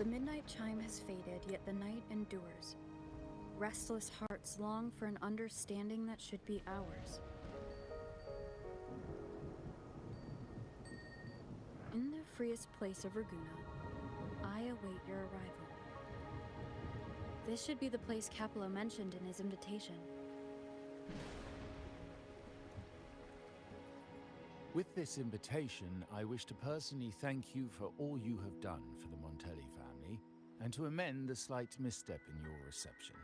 midnight chime has faded, yet the night endures. Restless hearts long for an understanding that should be ours. In the freest place of Raguna, I await your arrival. This should be the place Capello mentioned in his invitation. With this invitation, I wish to personally thank you for all you have done for the Montelli family, and to amend the slight misstep in your reception.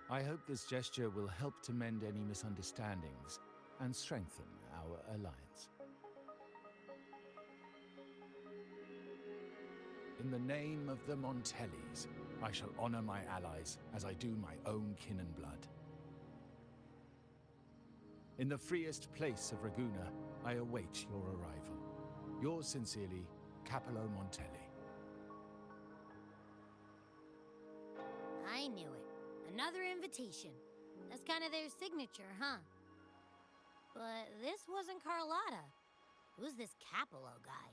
I hope this gesture will help to mend any misunderstandings and strengthen our alliance. In the name of the Montellis, I shall honor my allies as I do my own kin and blood. In the freest place of Raguna, I await your arrival. Yours sincerely, Capello Montelli. I knew it. Another invitation. That's kind of their signature, huh? But this wasn't Carlotta. Who's this Capello guy?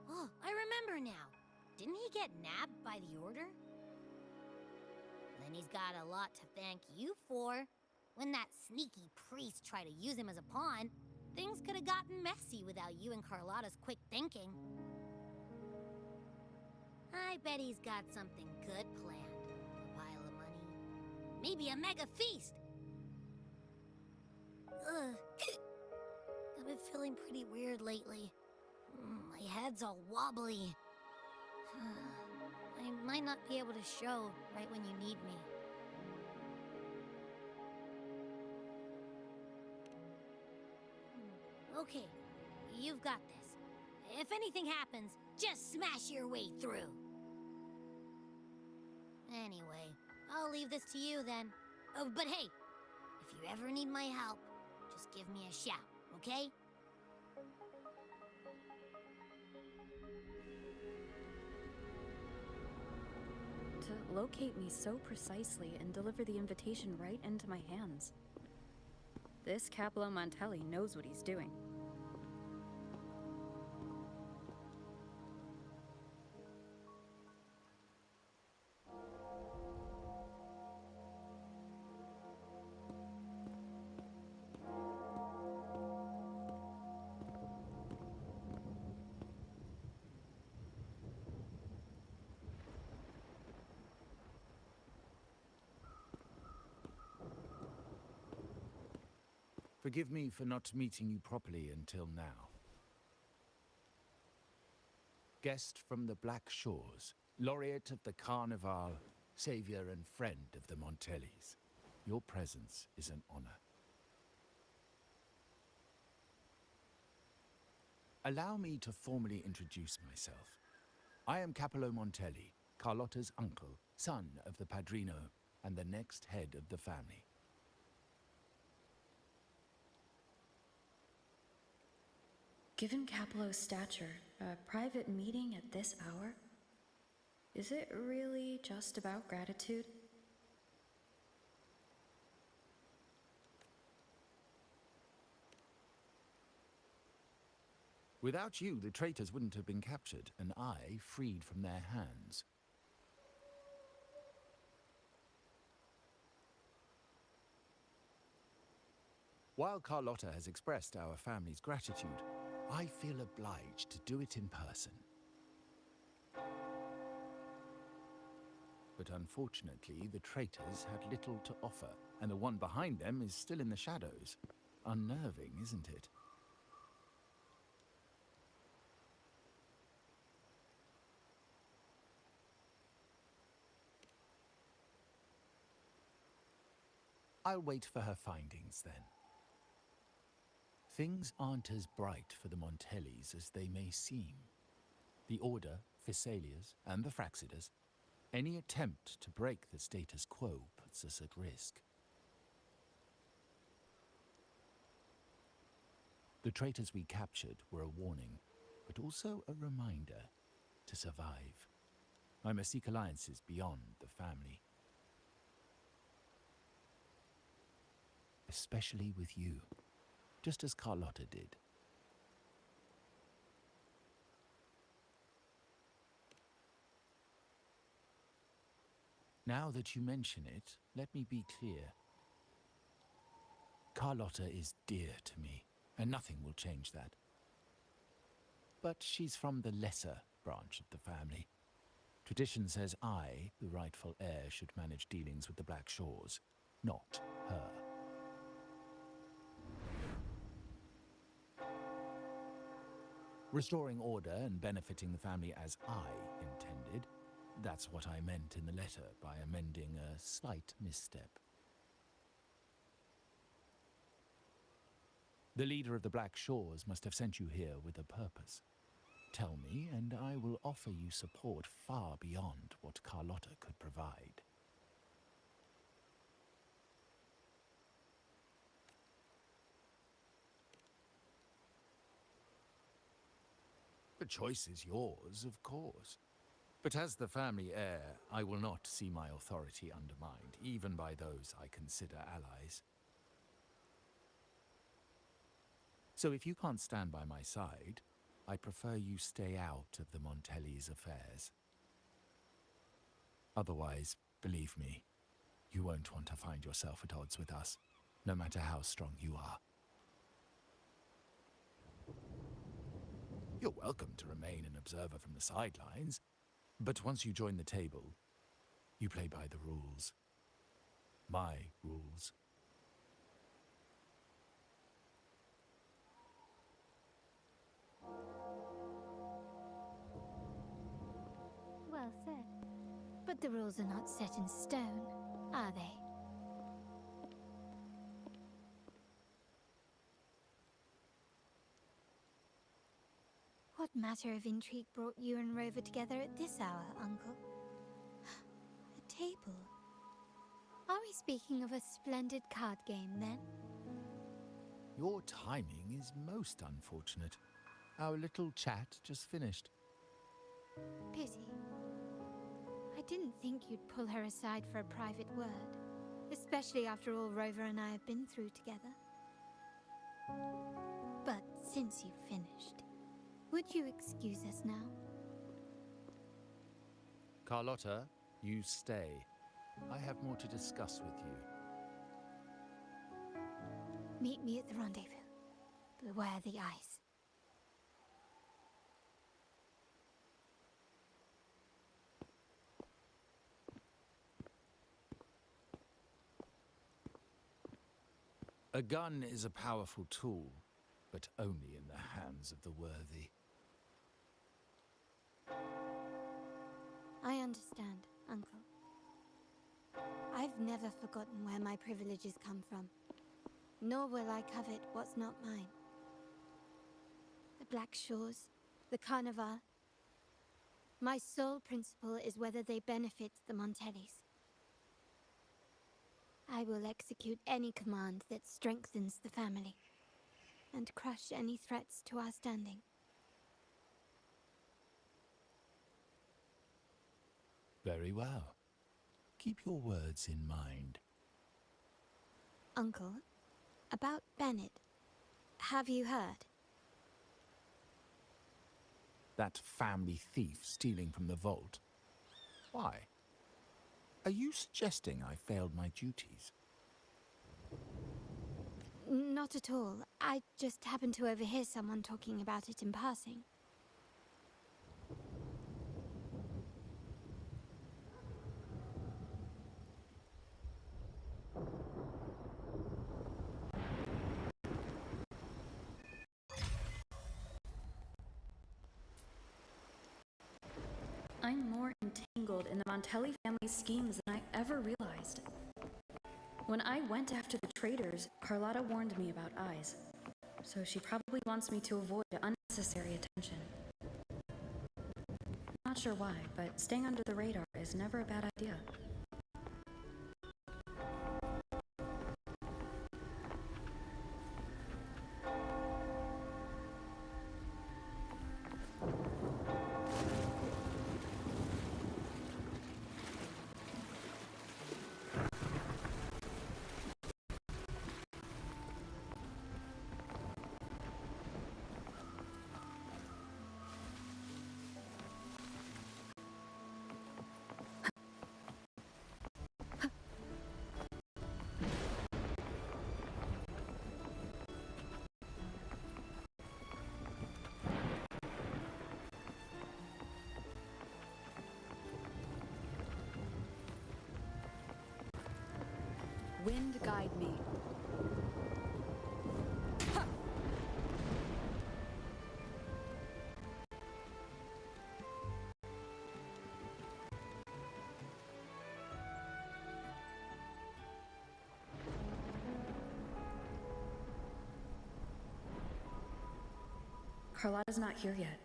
Oh, I remember now. Didn't he get nabbed by the Order? Then he's got a lot to thank you for. When that sneaky priest tried to use him as a pawn, things could have gotten messy without you and Carlotta's quick thinking. I bet he's got something good planned. A pile of money. Maybe a mega feast! Ugh. I've been feeling pretty weird lately. My head's all wobbly. I might not be able to show right when you need me. Okay, you've got this. If anything happens, just smash your way through. Anyway, I'll leave this to you then. Oh, but hey, if you ever need my help, just give me a shout, okay? To locate me so precisely and deliver the invitation right into my hands. This Capello Montelli knows what he's doing. Forgive me for not meeting you properly until now. Guest from the Black Shores, laureate of the Carnival, savior and friend of the Montellis. Your presence is an honor. Allow me to formally introduce myself. I am Capello Montelli, Carlotta's uncle, son of the Padrino, and the next head of the family. Given Capello's stature, a private meeting at this hour? Is it really just about gratitude? Without you, the traitors wouldn't have been captured, and I freed from their hands. While Carlotta has expressed our family's gratitude, I feel obliged to do it in person. But unfortunately, the traitors had little to offer, and the one behind them is still in the shadows. Unnerving, isn't it? I'll wait for her findings, then. Things aren't as bright for the Montellis as they may seem. The Order, Physaelias, and the Fraxidas, any attempt to break the status quo puts us at risk. The traitors we captured were a warning, but also a reminder to survive. I must seek alliances beyond the family. especially with you, just as Carlotta did. Now that you mention it, let me be clear. Carlotta is dear to me, and nothing will change that. But she's from the lesser branch of the family. Tradition says I, the rightful heir, should manage dealings with the Black Shores, not her. Restoring order and benefiting the family as I intended, that's what I meant in the letter by amending a slight misstep. The leader of the Black Shores must have sent you here with a purpose. Tell me, and I will offer you support far beyond what Carlotta could provide. The choice is yours, of course. But as the family heir, I will not see my authority undermined, even by those I consider allies. So if you can't stand by my side, I prefer you stay out of the Montelli's affairs. Otherwise, believe me, you won't want to find yourself at odds with us, no matter how strong you are. You're welcome to remain an observer from the sidelines, but once you join the table, you play by the rules. My rules. Well said. But the rules are not set in stone, are they? What matter of intrigue brought you and Rover together at this hour, Uncle? A table? Are we speaking of a splendid card game, then? Your timing is most unfortunate. Our little chat just finished. Pity. I didn't think you'd pull her aside for a private word, especially after all Rover and I have been through together. But since you've finished, would you excuse us now? Carlotta, you stay. I have more to discuss with you. Meet me at the rendezvous. Beware the ice. A gun is a powerful tool, but only in the hands of the worthy. I understand, Uncle. I've never forgotten where my privileges come from, nor will I covet what's not mine. The Black Shores, the Carnival. My sole principle is whether they benefit the Montellis. I will execute any command that strengthens the family, and crush any threats to our standing. Very well. Keep your words in mind. Uncle, about Bennett, have you heard? That family thief stealing from the vault. Why? Are you suggesting I failed my duties? Not at all. I just happened to overhear someone talking about it in passing. I'm more entangled in the Montelli family's schemes than I ever realized. When I went after the traitors, Carlotta warned me about eyes, so she probably wants me to avoid unnecessary attention. Not sure why, but staying under the radar is never a bad idea. Wind guide me. Carlotta's not here yet.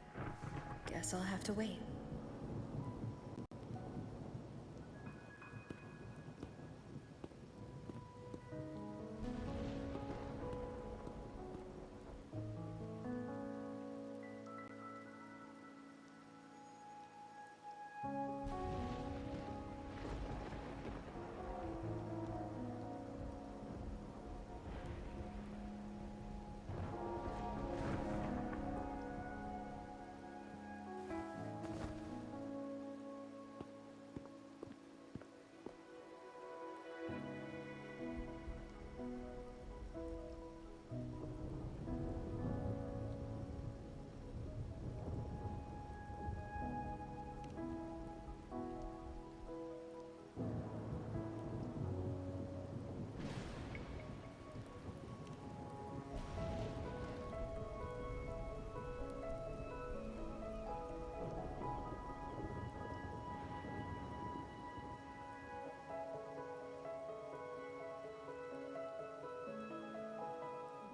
Guess I'll have to wait.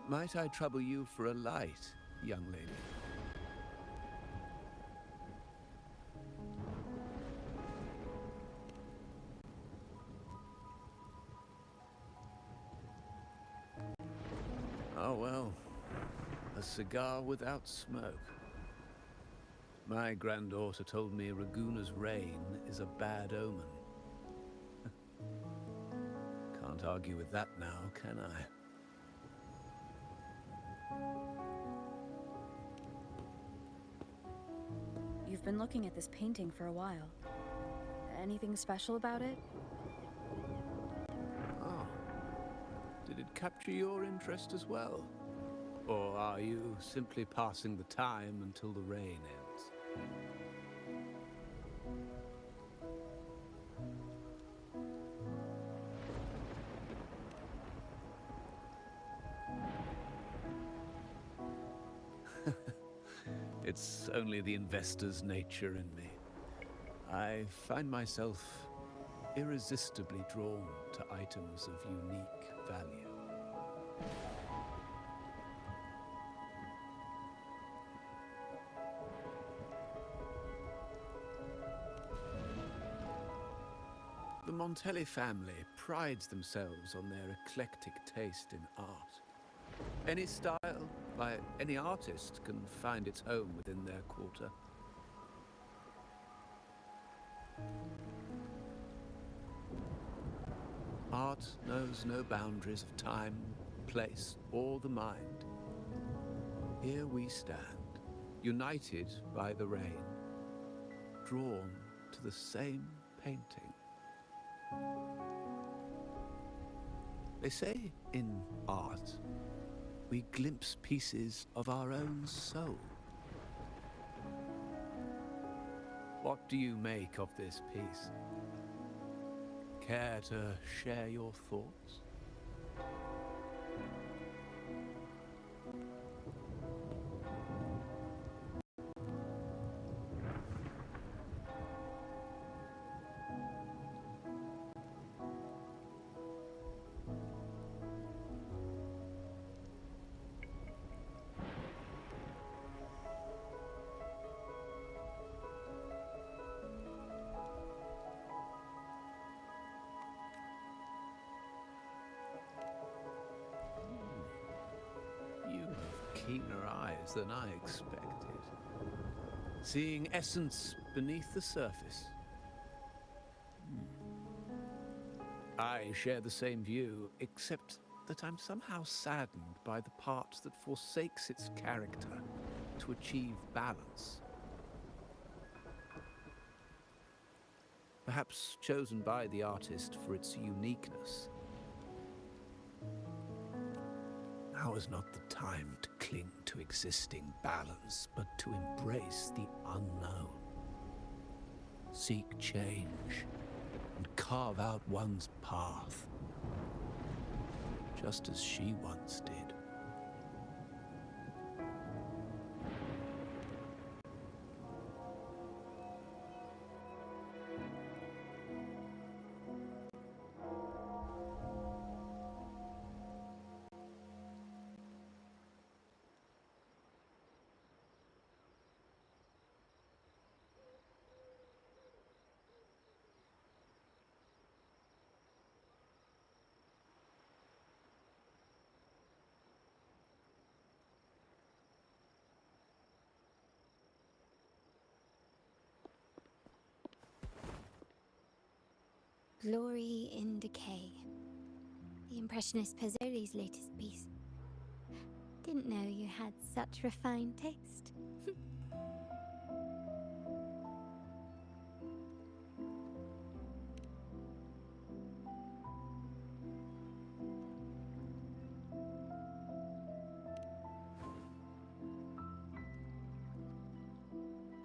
Might I trouble you for a light, young lady? Oh well, a cigar without smoke. My granddaughter told me Raguna's rain is a bad omen. Can't argue with that now, can I? You've been looking at this painting for a while. Anything special about it? Oh. Did it capture your interest as well? Or are you simply passing the time until the rain ends? It's only the investor's nature in me. I find myself irresistibly drawn to items of unique value. The Montelli family prides themselves on their eclectic taste in art. Any style by any artist can find its home within their quarter. Art knows no boundaries of time, place, or the mind. Here we stand, united by the rain, drawn to the same painting. They say in art, we glimpse pieces of our own soul. What do you make of this piece? Care to share your thoughts? Keener eyes than I expected. Seeing essence beneath the surface. I share the same view, except that I'm somehow saddened by the part that forsakes its character to achieve balance. Perhaps chosen by the artist for its uniqueness. Now is not the time to cling to existing balance, but to embrace the unknown. Seek change and carve out one's path. just as she once did. Glory in Decay. The Impressionist Pazzoli's latest piece. Didn't know you had such refined taste.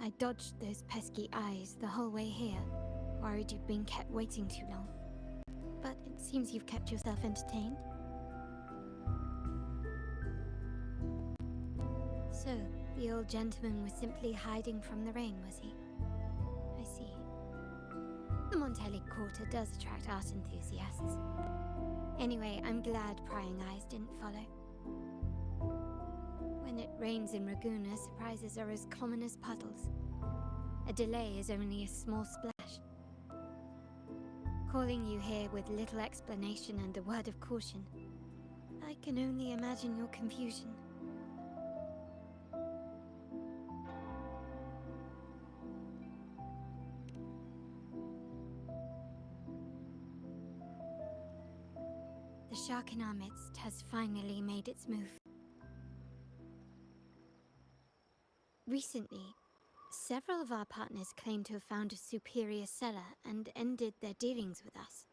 I dodged those pesky eyes the whole way here, worried you'd been kept waiting too long. But it seems you've kept yourself entertained. So, the old gentleman was simply hiding from the rain, was he? I see. The Montelli Quarter does attract art enthusiasts. Anyway, I'm glad prying eyes didn't follow. When it rains in Ragusa, surprises are as common as puddles. A delay is only a small splash. Calling you here with little explanation and a word of caution, I can only imagine your confusion. The shark in our midst has finally made its move. Recently, several of our partners claim to have found a superior cellar and ended their dealings with us.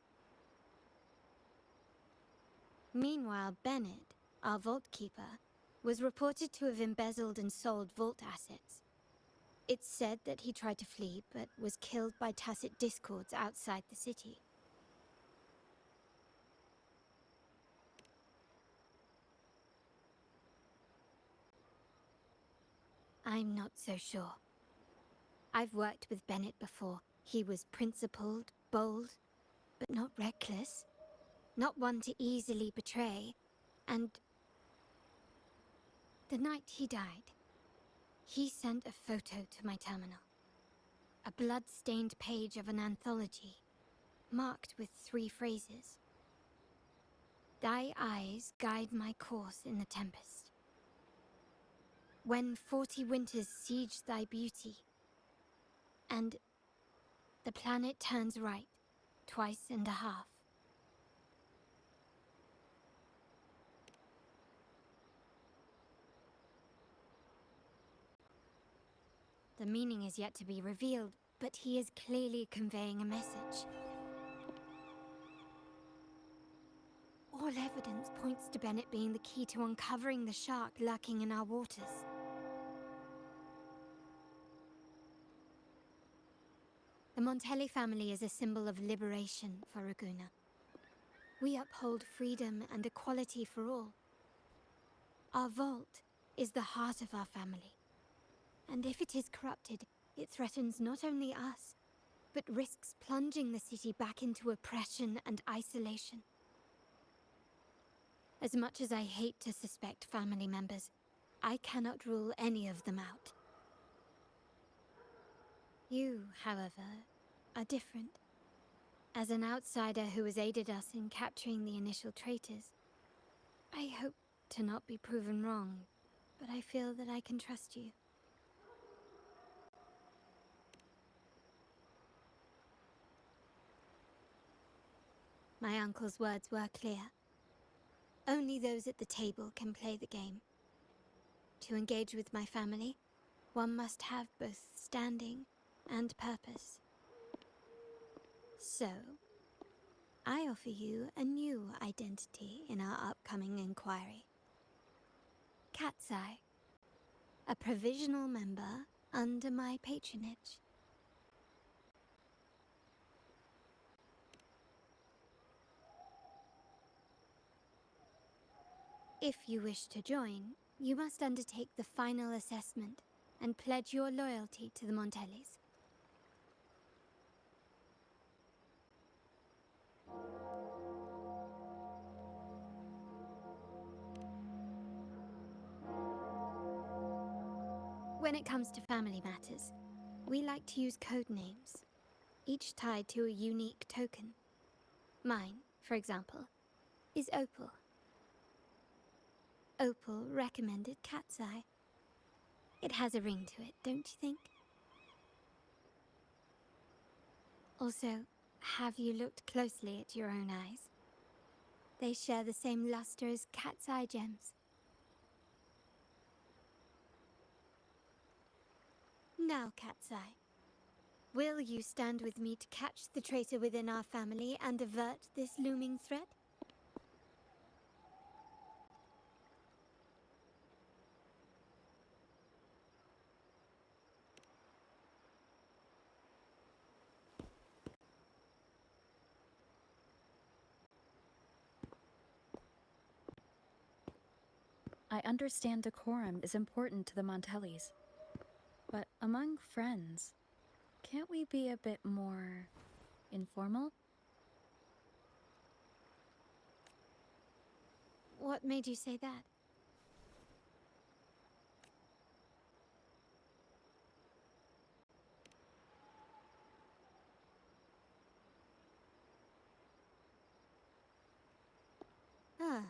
Meanwhile, Bennett, our vault keeper, was reported to have embezzled and sold vault assets. It's said that he tried to flee, but was killed by tacit discords outside the city. I'm not so sure. I've worked with Bennett before. He was principled, bold, but not reckless. Not one to easily betray. And the night he died, he sent a photo to my terminal. A blood-stained page of an anthology, marked with 3 phrases. Thy eyes guide my course in the tempest. When 40 winters siege thy beauty, and the planet turns right, 2.5 times. The meaning is yet to be revealed, but he is clearly conveying a message. All evidence points to Bennett being the key to uncovering the shark lurking in our waters. The Montelli family is a symbol of liberation for Ragusa. We uphold freedom and equality for all. Our vault is the heart of our family. And if it is corrupted, it threatens not only us, but risks plunging the city back into oppression and isolation. As much as I hate to suspect family members, I cannot rule any of them out. You, however, are different. As an outsider who has aided us in capturing the initial traitors, I hope to not be proven wrong, but I feel that I can trust you. My uncle's words were clear. Only those at the table can play the game. To engage with my family, one must have both standing and purpose. So, I offer you a new identity in our upcoming inquiry. Cat's Eye, a provisional member under my patronage. If you wish to join, you must undertake the final assessment and pledge your loyalty to the Montellis. When it comes to family matters, we like to use code names, each tied to a unique token. Mine, for example, is Opal. Opal recommended Cat's Eye. It has a ring to it, don't you think? Also, have you looked closely at your own eyes? They share the same luster as Cat's Eye gems. Now, Cat's Eye, will you stand with me to catch the traitor within our family and avert this looming threat? I understand decorum is important to the Montellis. But among friends, can't we be a bit more informal? What made you say that? Ah,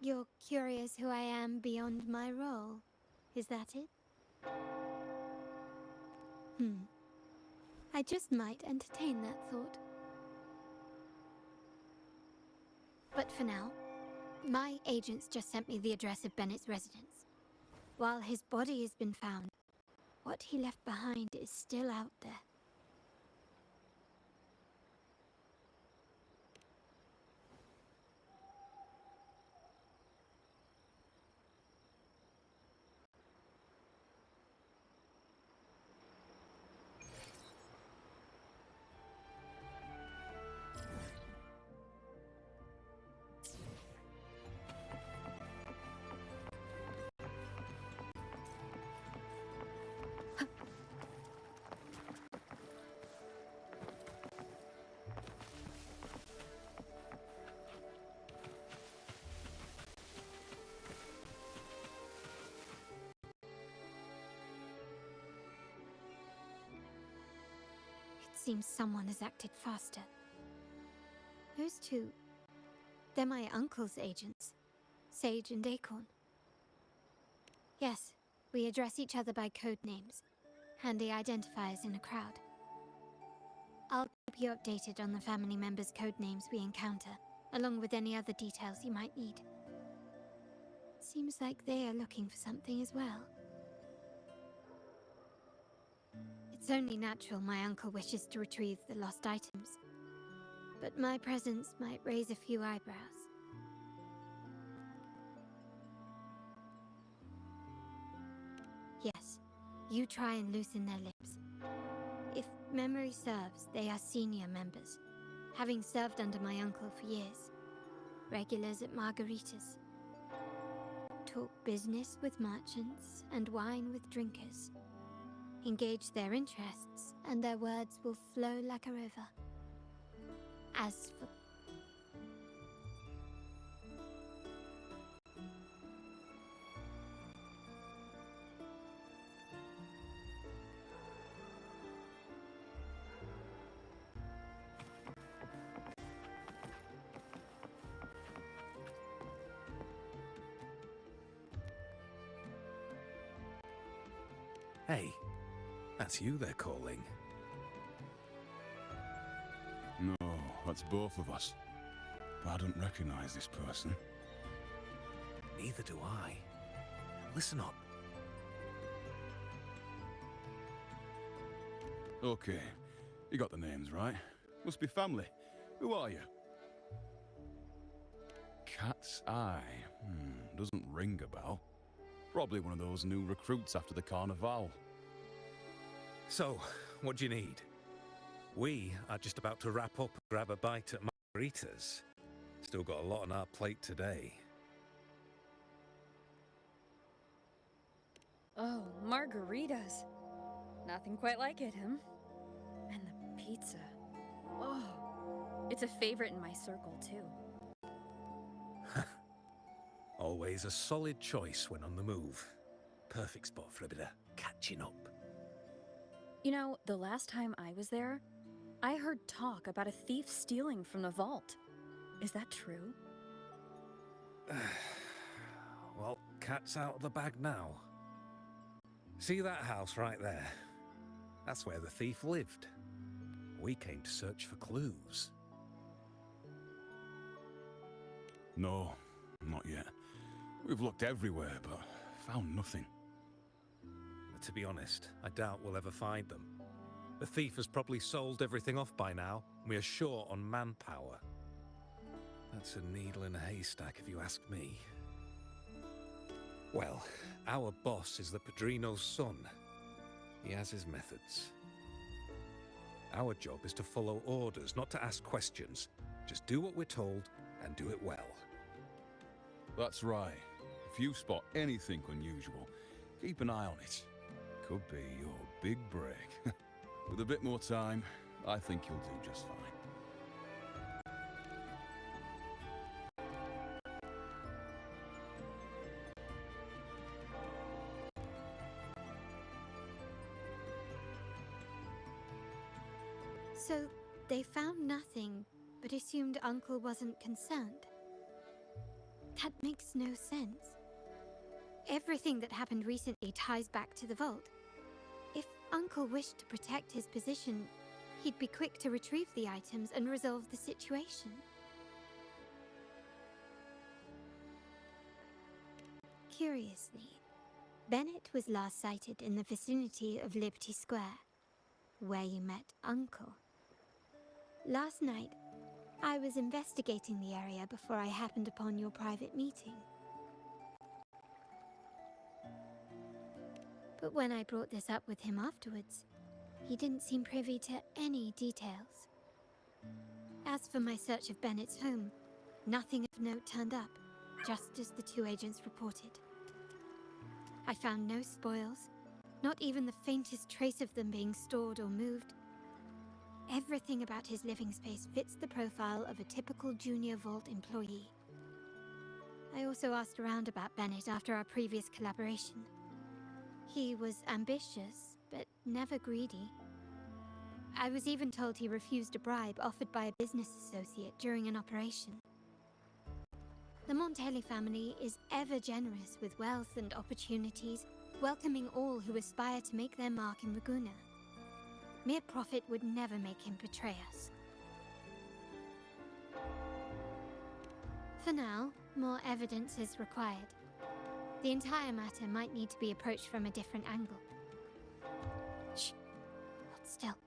you're curious who I am beyond my role. Is that it? I just might entertain that thought. But for now, my agents just sent me the address of Bennett's residence. While his body has been found, what he left behind is still out there. It seems someone has acted faster. Those two, they're my uncle's agents, Sage and Acorn. Yes, we address each other by code names, handy identifiers in a crowd. I'll keep you updated on the family members' code names we encounter, along with any other details you might need. Seems like they are looking for something as well. It's only natural my uncle wishes to retrieve the lost items, but my presence might raise a few eyebrows. Yes, you try and loosen their lips. If memory serves, they are senior members, having served under my uncle for years. Regulars at margaritas. Talk business with merchants and wine with drinkers. Engage their interests, and their words will flow like a river. As for... Hey, that's you they're calling. No, that's both of us. But I don't recognize this person. Neither do I. Listen up. Okay, you got the names right. Must be family. Who are you? Cat's Eye. Doesn't ring a bell. Probably one of those new recruits after the Carnival. So, what do you need? We are just about to wrap up and grab a bite at margaritas. Still got a lot on our plate today. Oh, margaritas. Nothing quite like it, huh? And the pizza. Oh, it's a favorite in my circle, too. Always a solid choice when on the move. Perfect spot for a bit of catching up. You know, the last time I was there, I heard talk about a thief stealing from the vault. Is that true? Well, cat's out of the bag now. See that house right there? That's where the thief lived. We came to search for clues. No, not yet. We've looked everywhere, but found nothing. But to be honest, I doubt we'll ever find them. The thief has probably sold everything off by now. We are short on manpower. That's a needle in a haystack, if you ask me. Well, our boss is the Padrino's son. He has his methods. Our job is to follow orders, not to ask questions. Just do what we're told, and do it well. That's right. If you spot anything unusual, keep an eye on it. Could be your big break. With a bit more time, I think you'll do just fine. So, they found nothing, but assumed Uncle wasn't concerned. That makes no sense. Everything that happened recently ties back to the vault. If Uncle wished to protect his position, he'd be quick to retrieve the items and resolve the situation. Curiously, Bennett was last sighted in the vicinity of Liberty Square, where you met Uncle. Last night, I was investigating the area before I happened upon your private meeting. But when I brought this up with him afterwards, he didn't seem privy to any details. As for my search of Bennett's home, nothing of note turned up, just as the two agents reported. I found no spoils, not even the faintest trace of them being stored or moved. Everything about his living space fits the profile of a typical Junior Vault employee. I also asked around about Bennett after our previous collaboration. He was ambitious, but never greedy. I was even told he refused a bribe offered by a business associate during an operation. The Montelli family is ever generous with wealth and opportunities, welcoming all who aspire to make their mark in Ragusa. Mere profit would never make him betray us. For now, more evidence is required. The entire matter might need to be approached from a different angle. Shh! Hold still.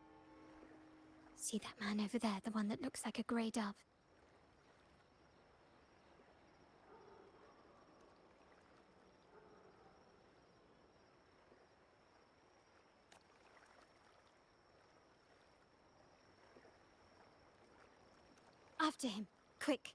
See that man over there, the one that looks like a grey dove? After him, quick!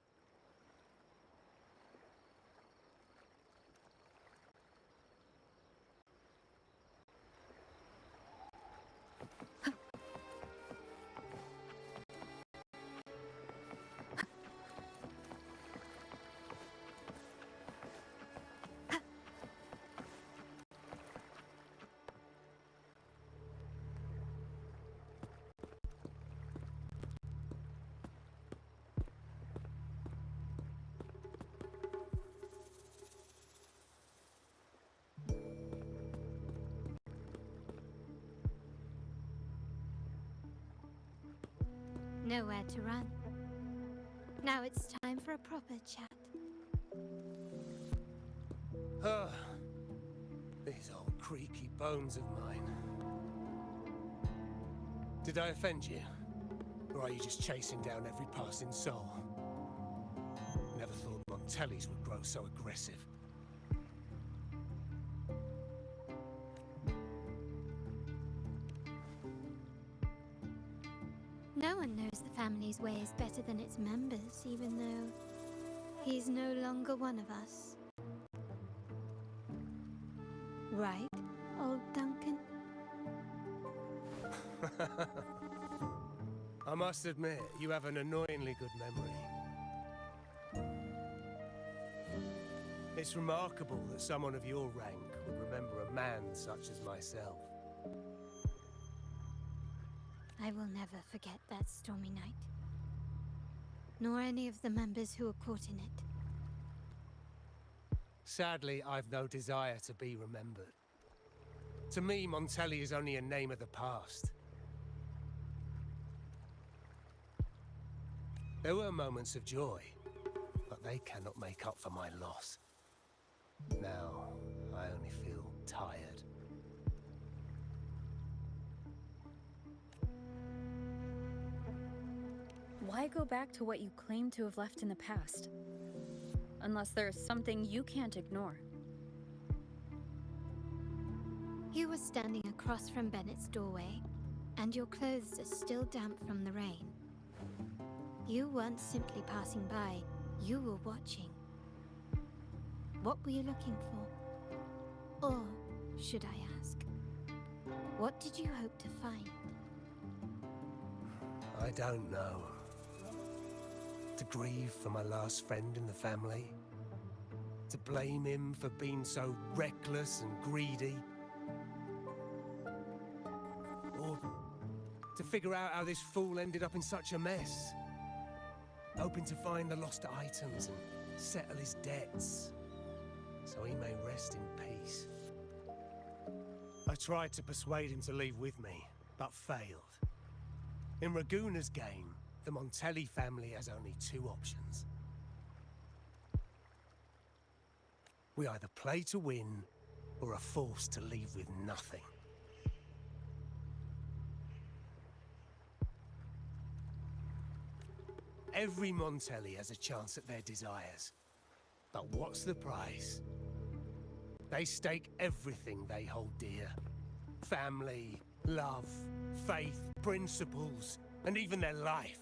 Nowhere to run. Now it's time for a proper chat. These old creaky bones of mine. Did I offend you? Or are you just chasing down every passing soul? Never thought Montellis would grow so aggressive. No one knows the family's ways better than its members, even though he's no longer one of us. Right, old Duncan? I must admit, you have an annoyingly good memory. It's remarkable that someone of your rank would remember a man such as myself. I will never forget that stormy night. Nor any of the members who were caught in it. Sadly, I've no desire to be remembered. To me, Montelli is only a name of the past. There were moments of joy, but they cannot make up for my loss. Now, I only feel tired. Why go back to what you claim to have left in the past? Unless there's something you can't ignore. You were standing across from Bennett's doorway, and your clothes are still damp from the rain. You weren't simply passing by, you were watching. What were you looking for? Or, should I ask, what did you hope to find? I don't know. To grieve for my last friend in the family? To blame him for being so reckless and greedy? Or to figure out how this fool ended up in such a mess? Hoping to find the lost items and settle his debts, so he may rest in peace. I tried to persuade him to leave with me, but failed. In Raguna's game, the Montelli family has only two options. We either play to win, or are forced to leave with nothing. Every Montelli has a chance at their desires. But what's the price? They stake everything they hold dear. Family, love, faith, principles, and even their life.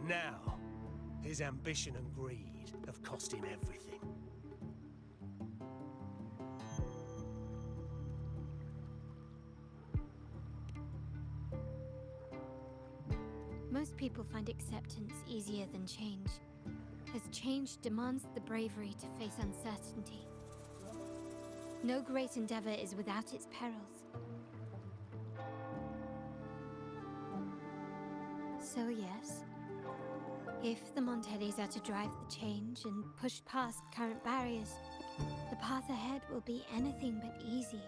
Now, his ambition and greed have cost him everything. Most people find acceptance easier than change, as change demands the bravery to face uncertainty. No great endeavor is without its perils. So yes, if the Montellis are to drive the change and push past current barriers, the path ahead will be anything but easy.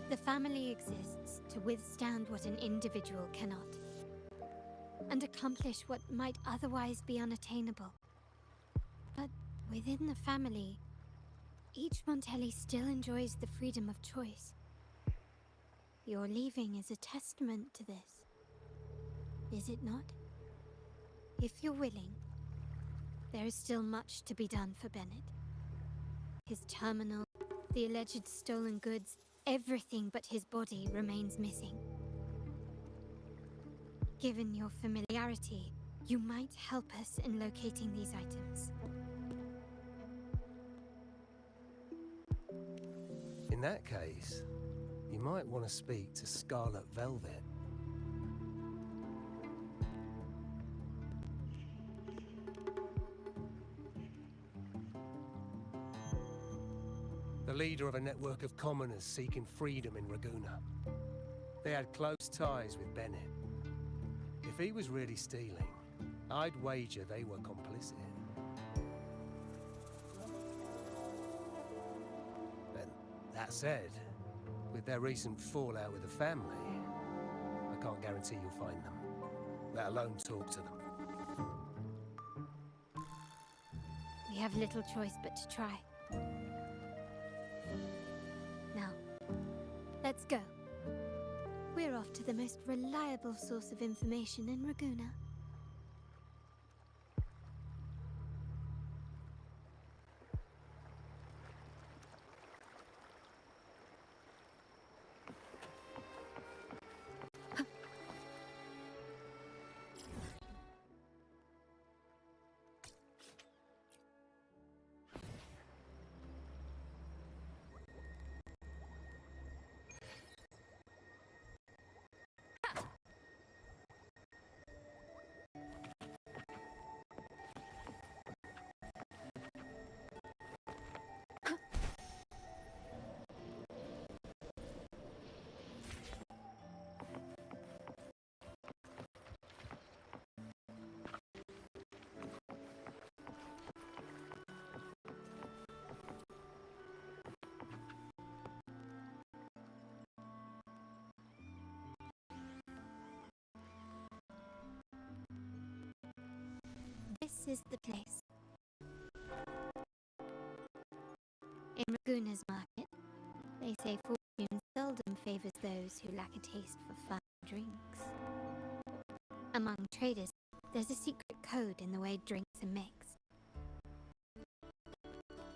The family exists to withstand what an individual cannot, and accomplish what might otherwise be unattainable. But within the family, each Montelli still enjoys the freedom of choice. Your leaving is a testament to this, is it not? If you're willing, there is still much to be done for Bennett. His terminal, the alleged stolen goods, everything but his body remains missing. Given your familiarity, you might help us in locating these items. In that case, you might want to speak to Scarlet Velvet. The leader of a network of commoners seeking freedom in Raguna. They had close ties with Bennett. If he was really stealing, I'd wager they were complicit. And that said, with their recent fallout with the family, I can't guarantee you'll find them, let alone talk to them. We have little choice but to try. Now, let's go. We're off to the most reliable source of information in Raguna. is the place. In Raguna's market, they say fortune seldom favors those who lack a taste for fine drinks. Among traders, there's a secret code in the way drinks are mixed.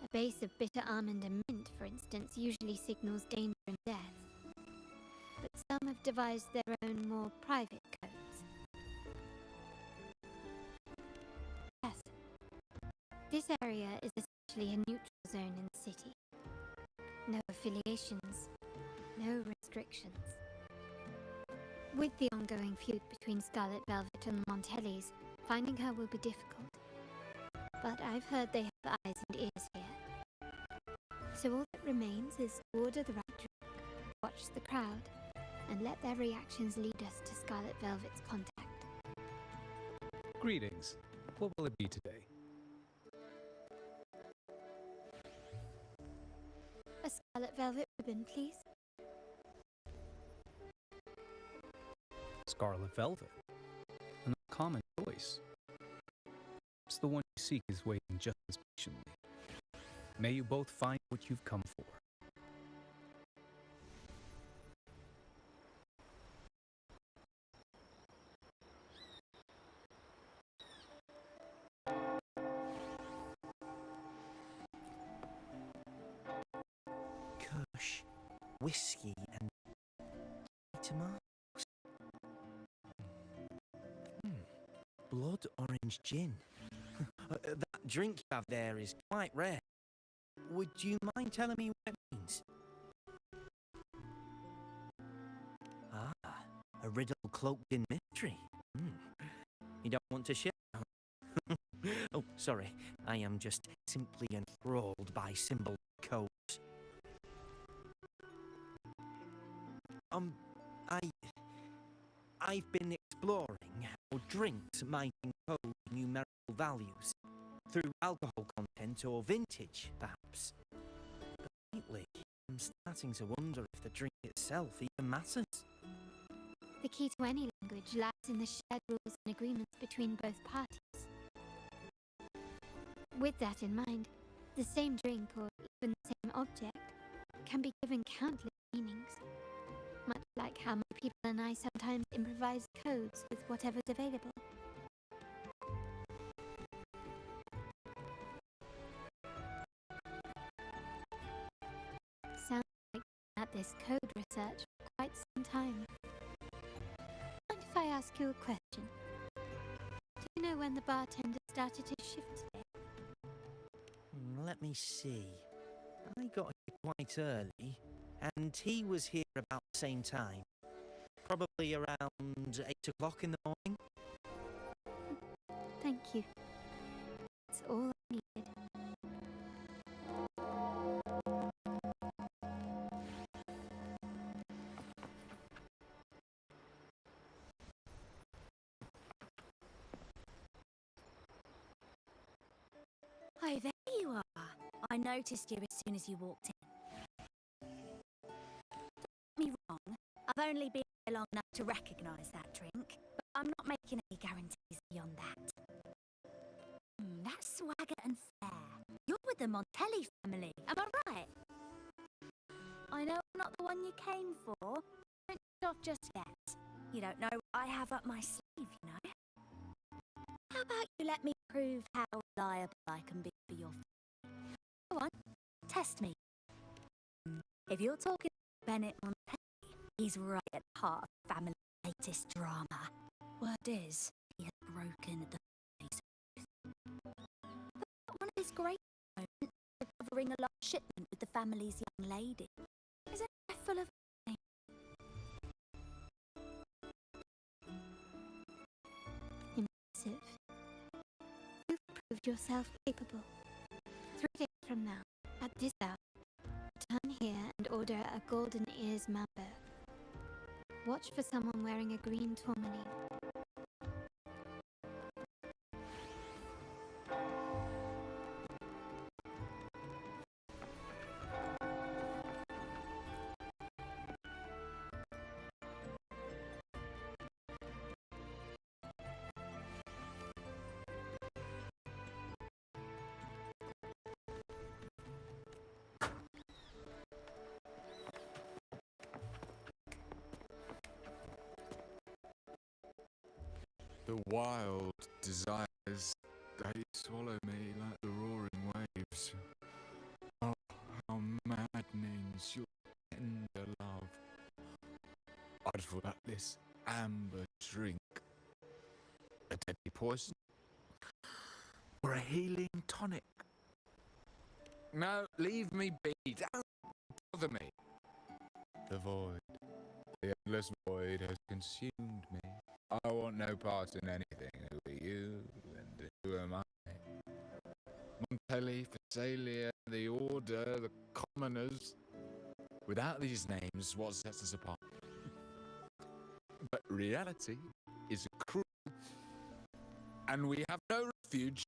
A base of bitter almond and mint, for instance, usually signals danger and death. But some have devised their own more private codes. Yes, this area is essentially a neutral zone in the city. No affiliations, no restrictions. With the ongoing feud between Scarlet Velvet and the Montellis, finding her will be difficult. But I've heard they have eyes and ears here. So all that remains is to order the right drink, watch the crowd, and let their reactions lead us to Scarlet Velvet's contact. Greetings. What will it be today? A Scarlet Velvet ribbon, please. Scarlet Velvet. An uncommon choice. Perhaps the one you seek is waiting just as patiently. May you both find what you've come for. Kush, whiskey, and tomatoes. Blood orange gin. That drink you have there is quite rare. Would you mind telling me what it means? Ah, a riddle cloaked in mystery. You don't want to share? Oh, sorry. I am just simply enthralled by symbol codes. I've been exploring how drinks might encode numerical values through alcohol content or vintage, perhaps. But lately, I'm starting to wonder if the drink itself even matters. The key to any language lies in the shared rules and agreements between both parties. With that in mind, the same drink or even the same object can be given countless meanings. Much like how my people and I sometimes improvise codes with whatever's available. Sounds like you've been at this code research for quite some time. Mind if I ask you a question? Do you know when the bartender started his shift today? Let me see. I got here quite early, and he was here about the same time. Probably around 8 o'clock in the morning. Thank you. That's all I needed. Oh, there you are. I noticed you as soon as you walked in. Don't get me wrong, I've only been here long enough to recognise that drink, but I'm not making any guarantees beyond that. That's swagger and flair. You're with the Montelli family, am I right? I know I'm not the one you came for. Don't get off just yet. You don't know what I have up my sleeve, you know. How about you let me prove how reliable I can be for your family? Go on, test me. If you're talking Bennett Montelli, he's right at the heart of the family's latest drama. Word is, he has broken the family's oath. But one of his great moments is recovering a large shipment with the family's young lady. Isn't that full of Impressive. You've proved yourself capable. 3 days from now, at this hour, return here and order a golden ears mambo. Watch for someone wearing a green tourmaline. The wild desires, they swallow me like the roaring waves. Oh, how maddening's your tender love. I'd fall at this amber drink. A deadly poison? Or a healing tonic? No, leave me be. Don't bother me. The void. The endless void has consumed me. I want no part in anything. Who are you and who am I? Montelli, Phasalia, the Order, the Commoners. Without these names, what sets us apart? But reality is cruel, and we have no refuge.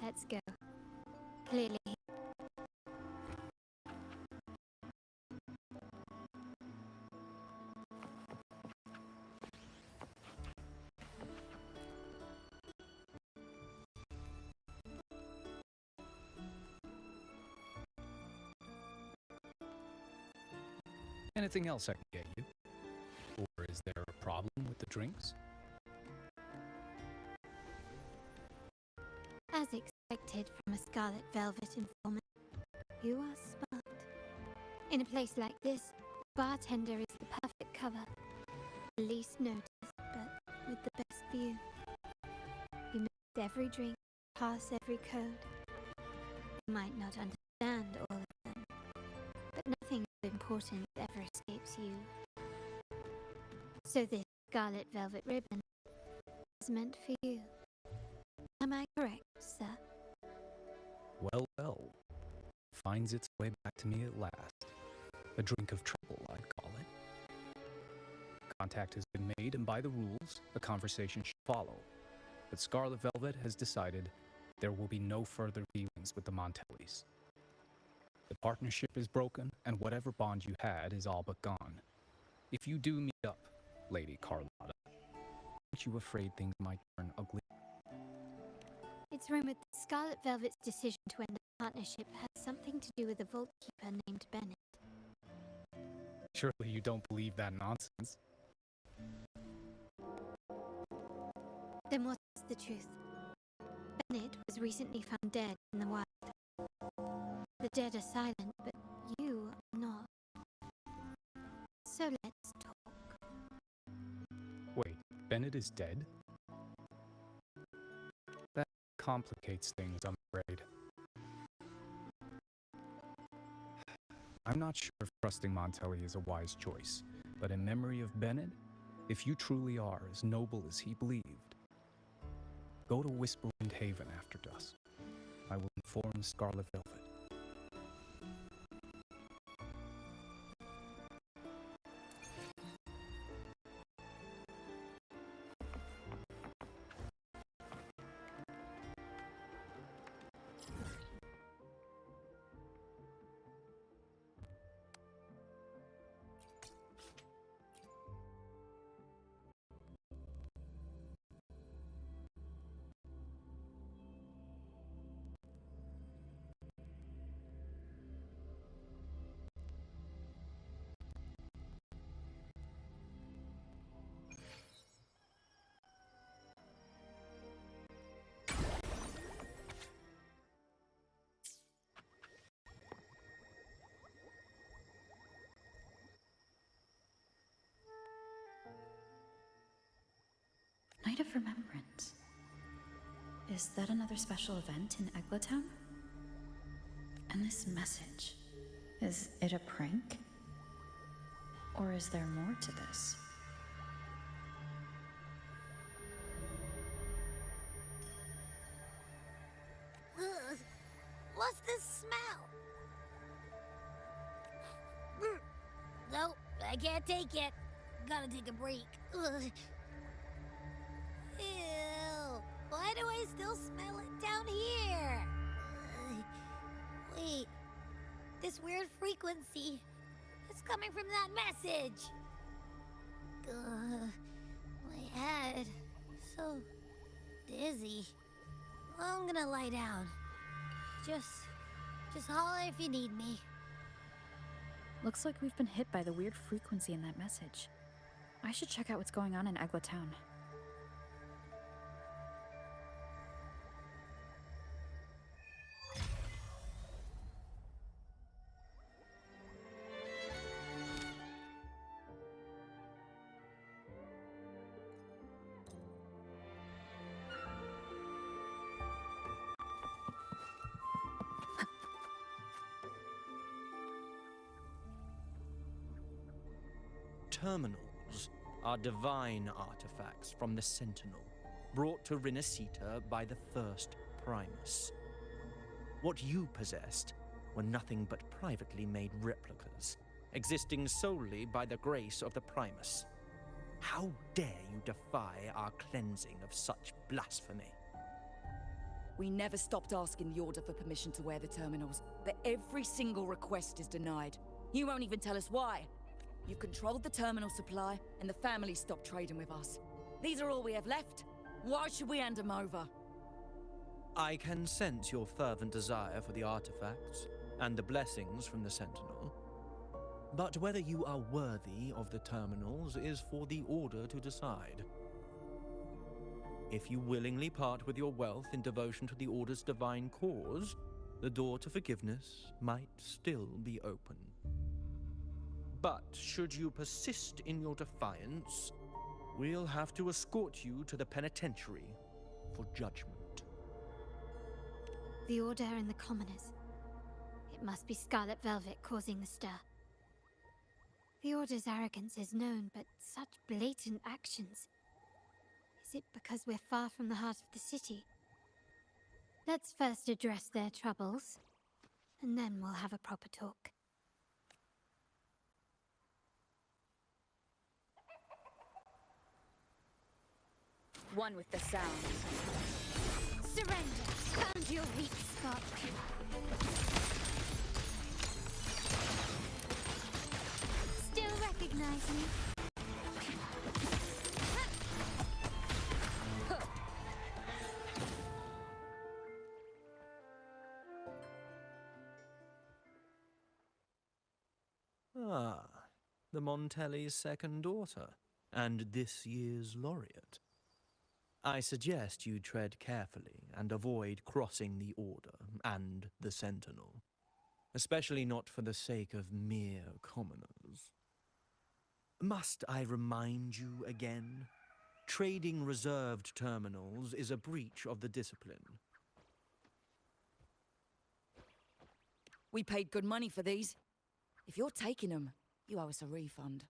Let's go. Clearly. Anything else I can get you? Or is there a problem with the drinks? As expected from a Scarlet Velvet informant, you are smart. In a place like this, bartender is the perfect cover. The least noticed, but with the best view. You mix every drink, pass every code. You might not understand all of them, but nothing of importance ever escapes you. So this Scarlet Velvet ribbon is meant for you. Am I correct, sir? Well, well. Finds its way back to me at last. A drink of trouble, I'd call it. Contact has been made, and by the rules, a conversation should follow. But Scarlet Velvet has decided there will be no further dealings with the Montellis. The partnership is broken, and whatever bond you had is all but gone. If you do meet up, Lady Carlotta, aren't you afraid things might turn ugly? It's rumored that Scarlet Velvet's decision to end the partnership has something to do with a vault keeper named Bennett. Surely you don't believe that nonsense. Then what's the truth? Bennett was recently found dead in the wild. The dead are silent, but you are not. So let's talk. Wait, Bennett is dead? That complicates things, I'm afraid. I'm not sure if trusting Montelli is a wise choice, but in memory of Bennett, if you truly are as noble as he believed, go to Whisperwind Haven after dusk. I will inform Scarlet Velvet. Night of Remembrance. Is that another special event in Eglatown? And this message, is it a prank? Or is there more to this? Ugh, what's this smell? Nope, I can't take it. Gotta take a break. Ugh. Ew, why do I still smell it down here? Wait, this weird frequency, it's coming from that message. My head, so dizzy. I'm gonna lie down. Just holler if you need me. Looks like we've been hit by the weird frequency in that message. I should check out what's going on in Egla Town. Terminals are divine artifacts from the Sentinel, brought to Rinascita by the first Primus. What you possessed were nothing but privately made replicas, existing solely by the grace of the Primus. How dare you defy our cleansing of such blasphemy? We never stopped asking the Order for permission to wear the terminals, but every single request is denied. You won't even tell us why. You've controlled the terminal supply, and the family stopped trading with us. These are all we have left. Why should we hand them over? I can sense your fervent desire for the artifacts and the blessings from the Sentinel. But whether you are worthy of the terminals is for the Order to decide. If you willingly part with your wealth in devotion to the Order's divine cause, the door to forgiveness might still be open. But should you persist in your defiance, we'll have to escort you to the penitentiary for judgment. The Order and the Commoners. It must be Scarlet Velvet causing the stir. The Order's arrogance is known, but such blatant actions. Is it because we're far from the heart of the city? Let's first address their troubles, and then we'll have a proper talk. One with the sound. Surrender! Found your weak spot. Still recognize me? Ah, the Montelli's second daughter, and this year's laureate. I suggest you tread carefully and avoid crossing the Order and the Sentinel, especially not for the sake of mere commoners. Must I remind you again? Trading reserved terminals is a breach of the discipline. We paid good money for these. If you're taking them, you owe us a refund.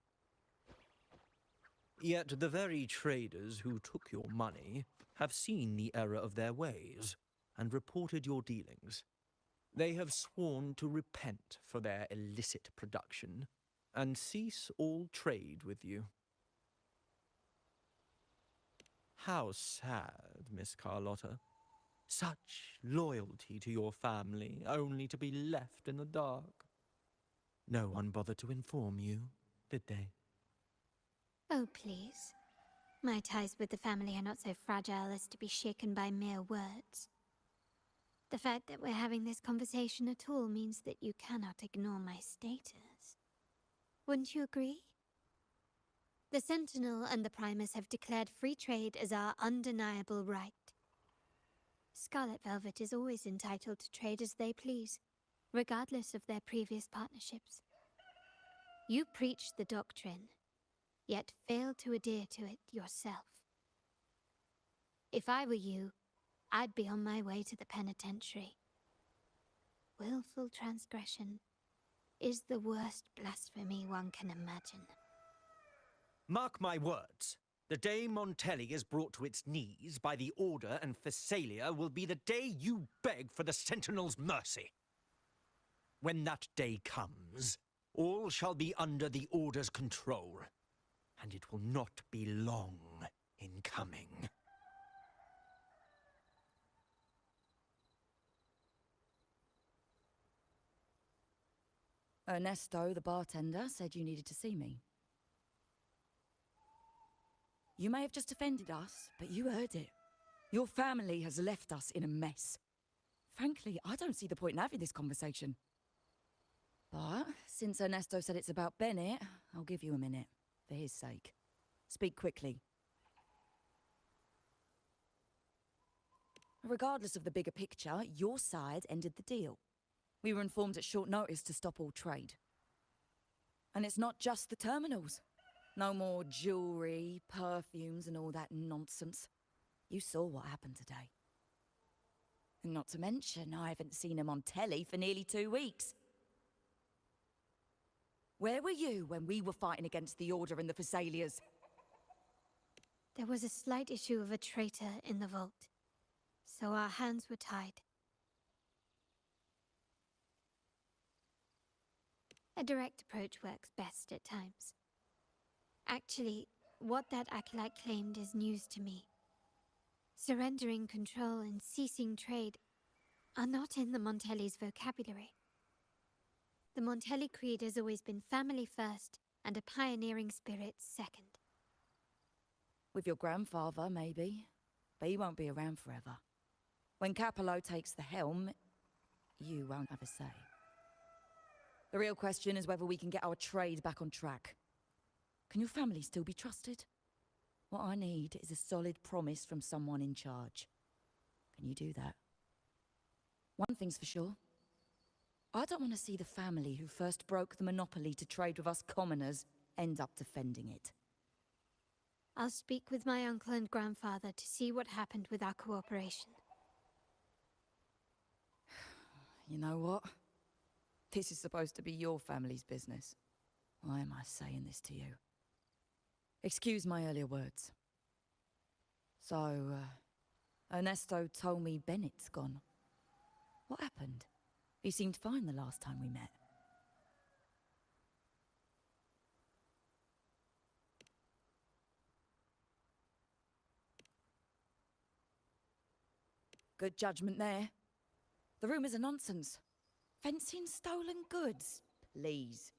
Yet the very traders who took your money have seen the error of their ways and reported your dealings. They have sworn to repent for their illicit production and cease all trade with you. How sad, Miss Carlotta. Such loyalty to your family, only to be left in the dark. No one bothered to inform you, did they? Oh, please. My ties with the family are not so fragile as to be shaken by mere words. The fact that we're having this conversation at all means that you cannot ignore my status. Wouldn't you agree? The Sentinel and the Primus have declared free trade as our undeniable right. Scarlet Velvet is always entitled to trade as they please, regardless of their previous partnerships. You preach the doctrine, yet fail to adhere to it yourself. If I were you, I'd be on my way to the penitentiary. Willful transgression is the worst blasphemy one can imagine. Mark my words. The day Montelli is brought to its knees by the Order and Phasalia will be the day you beg for the Sentinel's mercy. When that day comes, all shall be under the Order's control, and it will not be long in coming. Ernesto, the bartender, said you needed to see me. You may have just offended us, but you heard it. Your family has left us in a mess. Frankly, I don't see the point in having this conversation. But since Ernesto said it's about Bennett, I'll give you a minute, for his sake. Speak quickly. Regardless of the bigger picture, your side ended the deal. We were informed at short notice to stop all trade. And it's not just the terminals. No more jewelry, perfumes, and all that nonsense. You saw what happened today. And not to mention, I haven't seen him on telly for nearly 2 weeks. Where were you when we were fighting against the Order and the Thessalias? There was a slight issue of a traitor in the vault, so our hands were tied. A direct approach works best at times. Actually, what that acolyte claimed is news to me. Surrendering control and ceasing trade are not in the Montelli's vocabulary. The Montelli creed has always been family first and a pioneering spirit second. With your grandfather, maybe. But he won't be around forever. When Capello takes the helm, you won't have a say. The real question is whether we can get our trade back on track. Can your family still be trusted? What I need is a solid promise from someone in charge. Can you do that? One thing's for sure. I don't want to see the family who first broke the monopoly to trade with us commoners end up defending it. I'll speak with my uncle and grandfather to see what happened with our cooperation. You know what? This is supposed to be your family's business. Why am I saying this to you? Excuse my earlier words. So, Ernesto told me Bennett's gone. What happened? He seemed fine the last time we met. Good judgment there. The rumors are nonsense. Fencing stolen goods, please.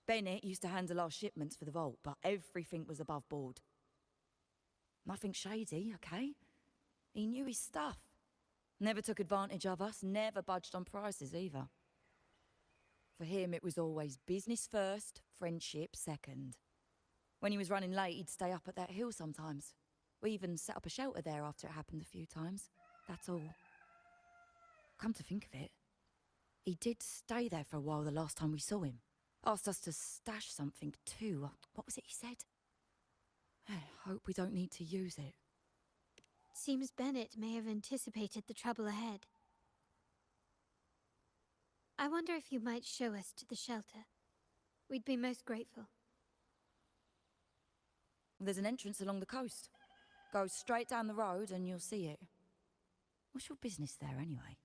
Bennett used to handle our shipments for the vault, but everything was above board. Nothing shady, okay? He knew his stuff. Never took advantage of us, never budged on prices either. For him, it was always business first, friendship second. When he was running late, he'd stay up at that hill sometimes. We even set up a shelter there after it happened a few times. That's all. Come to think of it, he did stay there for a while the last time we saw him. Asked us to stash something too. What was it he said? I hope we don't need to use it. Seems Bennett may have anticipated the trouble ahead. I wonder if you might show us to the shelter. We'd be most grateful. There's an entrance along the coast. Go straight down the road and you'll see it. What's your business there anyway?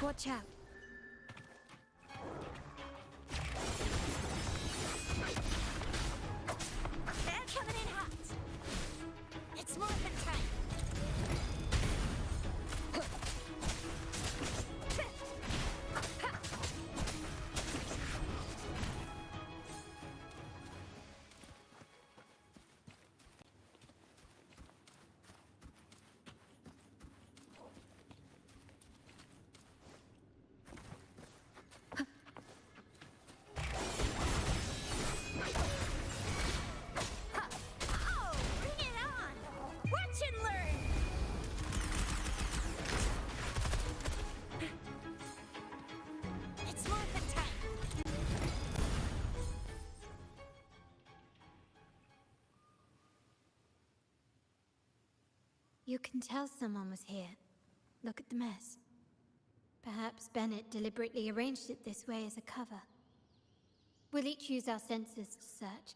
Watch out. They're coming in hot. It's morphin' time. You can tell someone was here. Look at the mess. Perhaps Bennett deliberately arranged it this way as a cover. We'll each use our senses to search.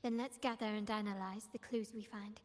Then let's gather and analyze the clues we find.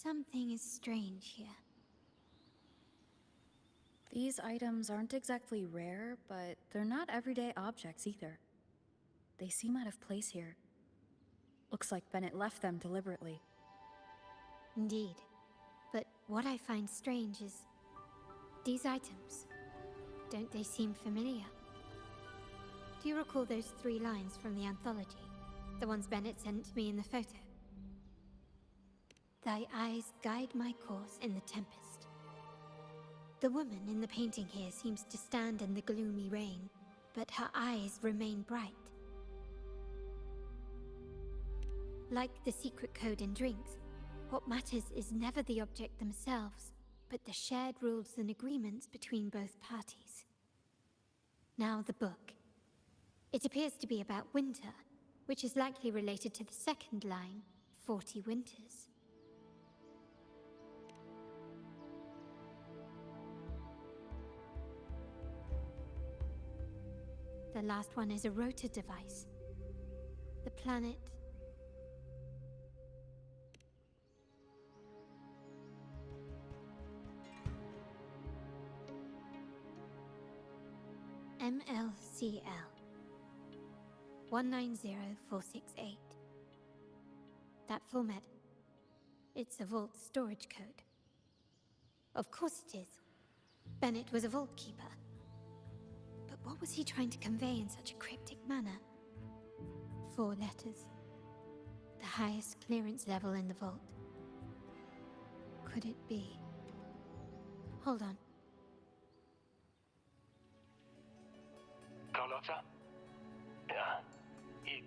Something is strange here. These items aren't exactly rare, but they're not everyday objects either. They seem out of place here. Looks like Bennett left them deliberately. Indeed. But what I find strange is these items. Don't they seem familiar? Do you recall those 3 lines from the anthology? The ones Bennett sent me in the photo? Thy eyes guide my course in the tempest. The woman in the painting here seems to stand in the gloomy rain, but her eyes remain bright. Like the secret code in drinks, what matters is never the object themselves, but the shared rules and agreements between both parties. Now the book. It appears to be about winter, which is likely related to the second line, 40 winters. The last one is a rotor device. The planet... MLCL 190468. That format. It's a vault storage code. Of course it is. Bennett was a vault keeper. But what was he trying to convey in such a cryptic manner? 4 letters. The highest clearance level in the vault. Could it be? Hold on. Carlotta? Yeah. You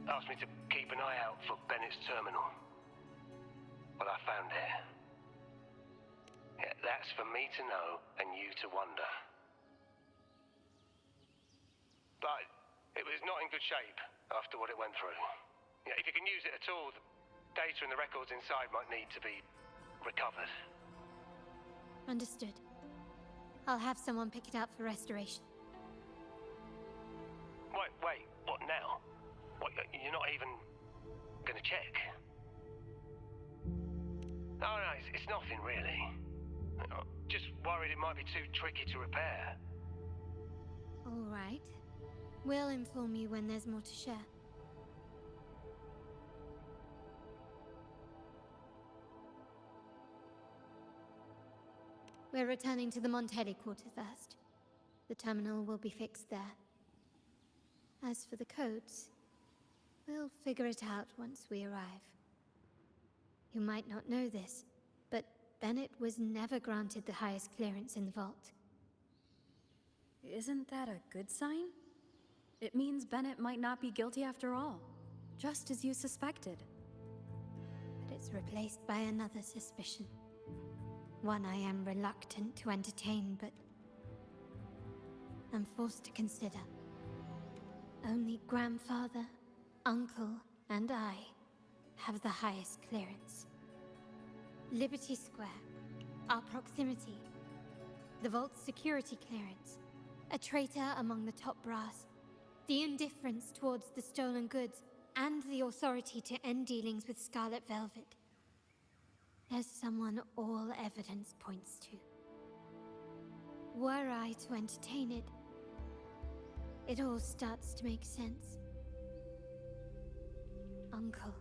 asked me to keep an eye out for Bennett's terminal. Well, I found it. Yeah, that's for me to know and you to wonder. But it was not in good shape after what it went through. Yeah, if you can use it at all, the data and the records inside might need to be recovered. Understood. I'll have someone pick it up for restoration. Wait, what now? What, you're not even gonna check? No, it's nothing really. I'm just worried it might be too tricky to repair. All right. We'll inform you when there's more to share. We're returning to the Montelli quarter first. The terminal will be fixed there. As for the codes, we'll figure it out once we arrive. You might not know this, but Bennett was never granted the highest clearance in the vault. Isn't that a good sign? It means Bennett might not be guilty after all, just as you suspected. But it's replaced by another suspicion. One I am reluctant to entertain, but I'm forced to consider. Only grandfather, uncle, and I have the highest clearance. Liberty Square, our proximity, the vault's security clearance, a traitor among the top brass, the indifference towards the stolen goods, and the authority to end dealings with Scarlet Velvet. There's someone all evidence points to. Were I to entertain it, it all starts to make sense. Uncle.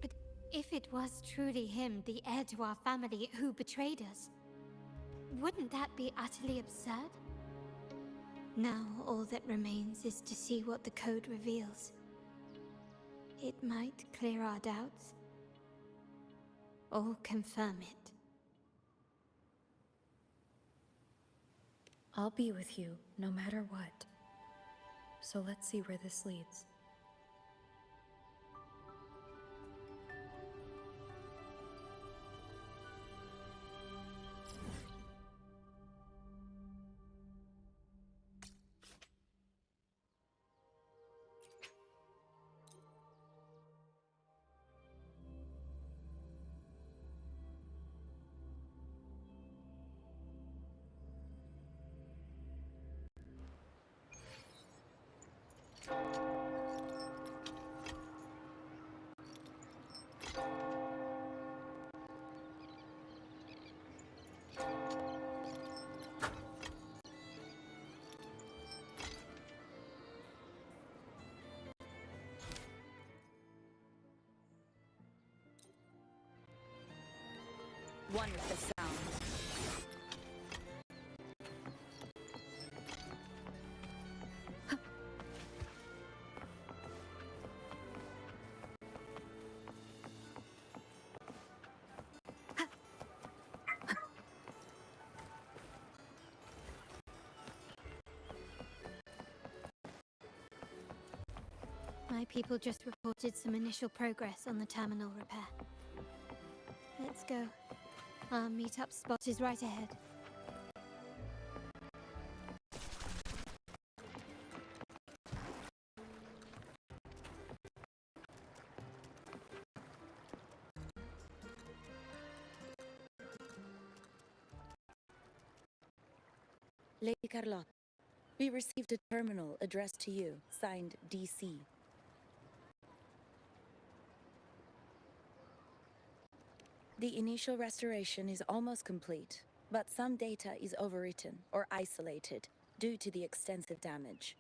But if it was truly him, the heir to our family, who betrayed us, wouldn't that be utterly absurd? Now all that remains is to see what the code reveals. It might clear our doubts, or confirm it. I'll be with you, no matter what. So let's see where this leads. one with the sound. My people just reported some initial progress on the terminal repair. Let's go. Our meetup spot is right ahead. Lady Carlotta, we received a terminal addressed to you, signed DC. The initial restoration is almost complete, but some data is overwritten or isolated due to the extensive damage.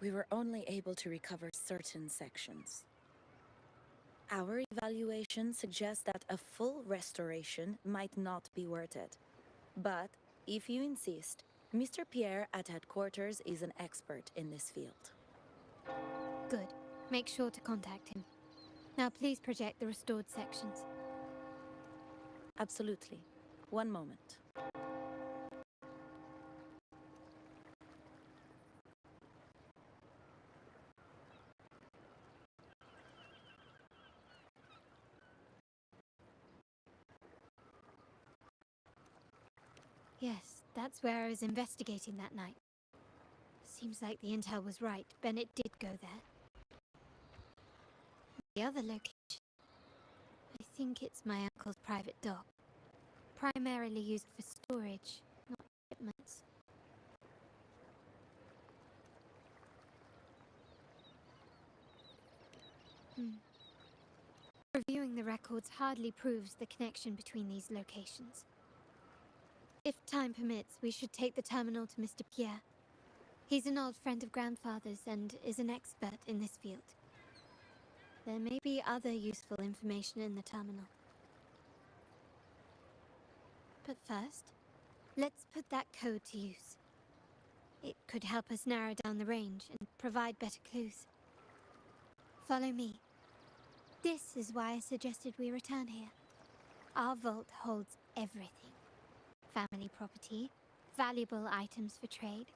We were only able to recover certain sections. Our evaluation suggests that a full restoration might not be worth it. But, if you insist, Mr. Pierre at headquarters is an expert in this field. Good. Make sure to contact him. Now please project the restored sections. Absolutely. One moment. Yes, that's where I was investigating that night. Seems like the intel was right. Bennett did go there. The other location, I think it's my uncle's private dock. Primarily used for storage, not shipments. Reviewing the records hardly proves the connection between these locations. If time permits, we should take the terminal to Mr. Pierre. He's an old friend of Grandfather's and is an expert in this field. There may be other useful information in the terminal. But first, let's put that code to use. It could help us narrow down the range and provide better clues. Follow me. This is why I suggested we return here. Our vault holds everything. Family property, valuable items for trade,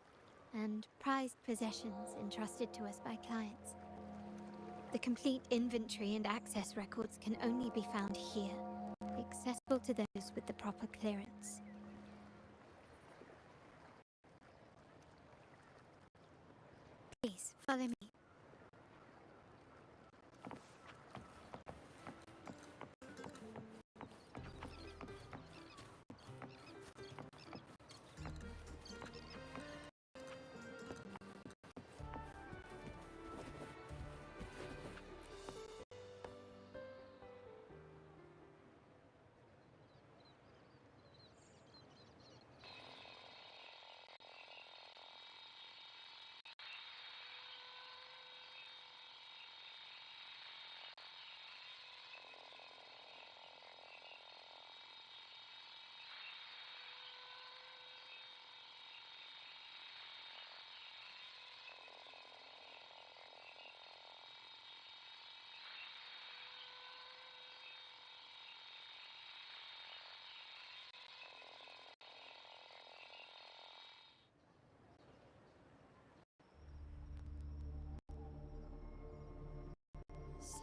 and prized possessions entrusted to us by clients. The complete inventory and access records can only be found here, accessible to those with the proper clearance. Please, follow me.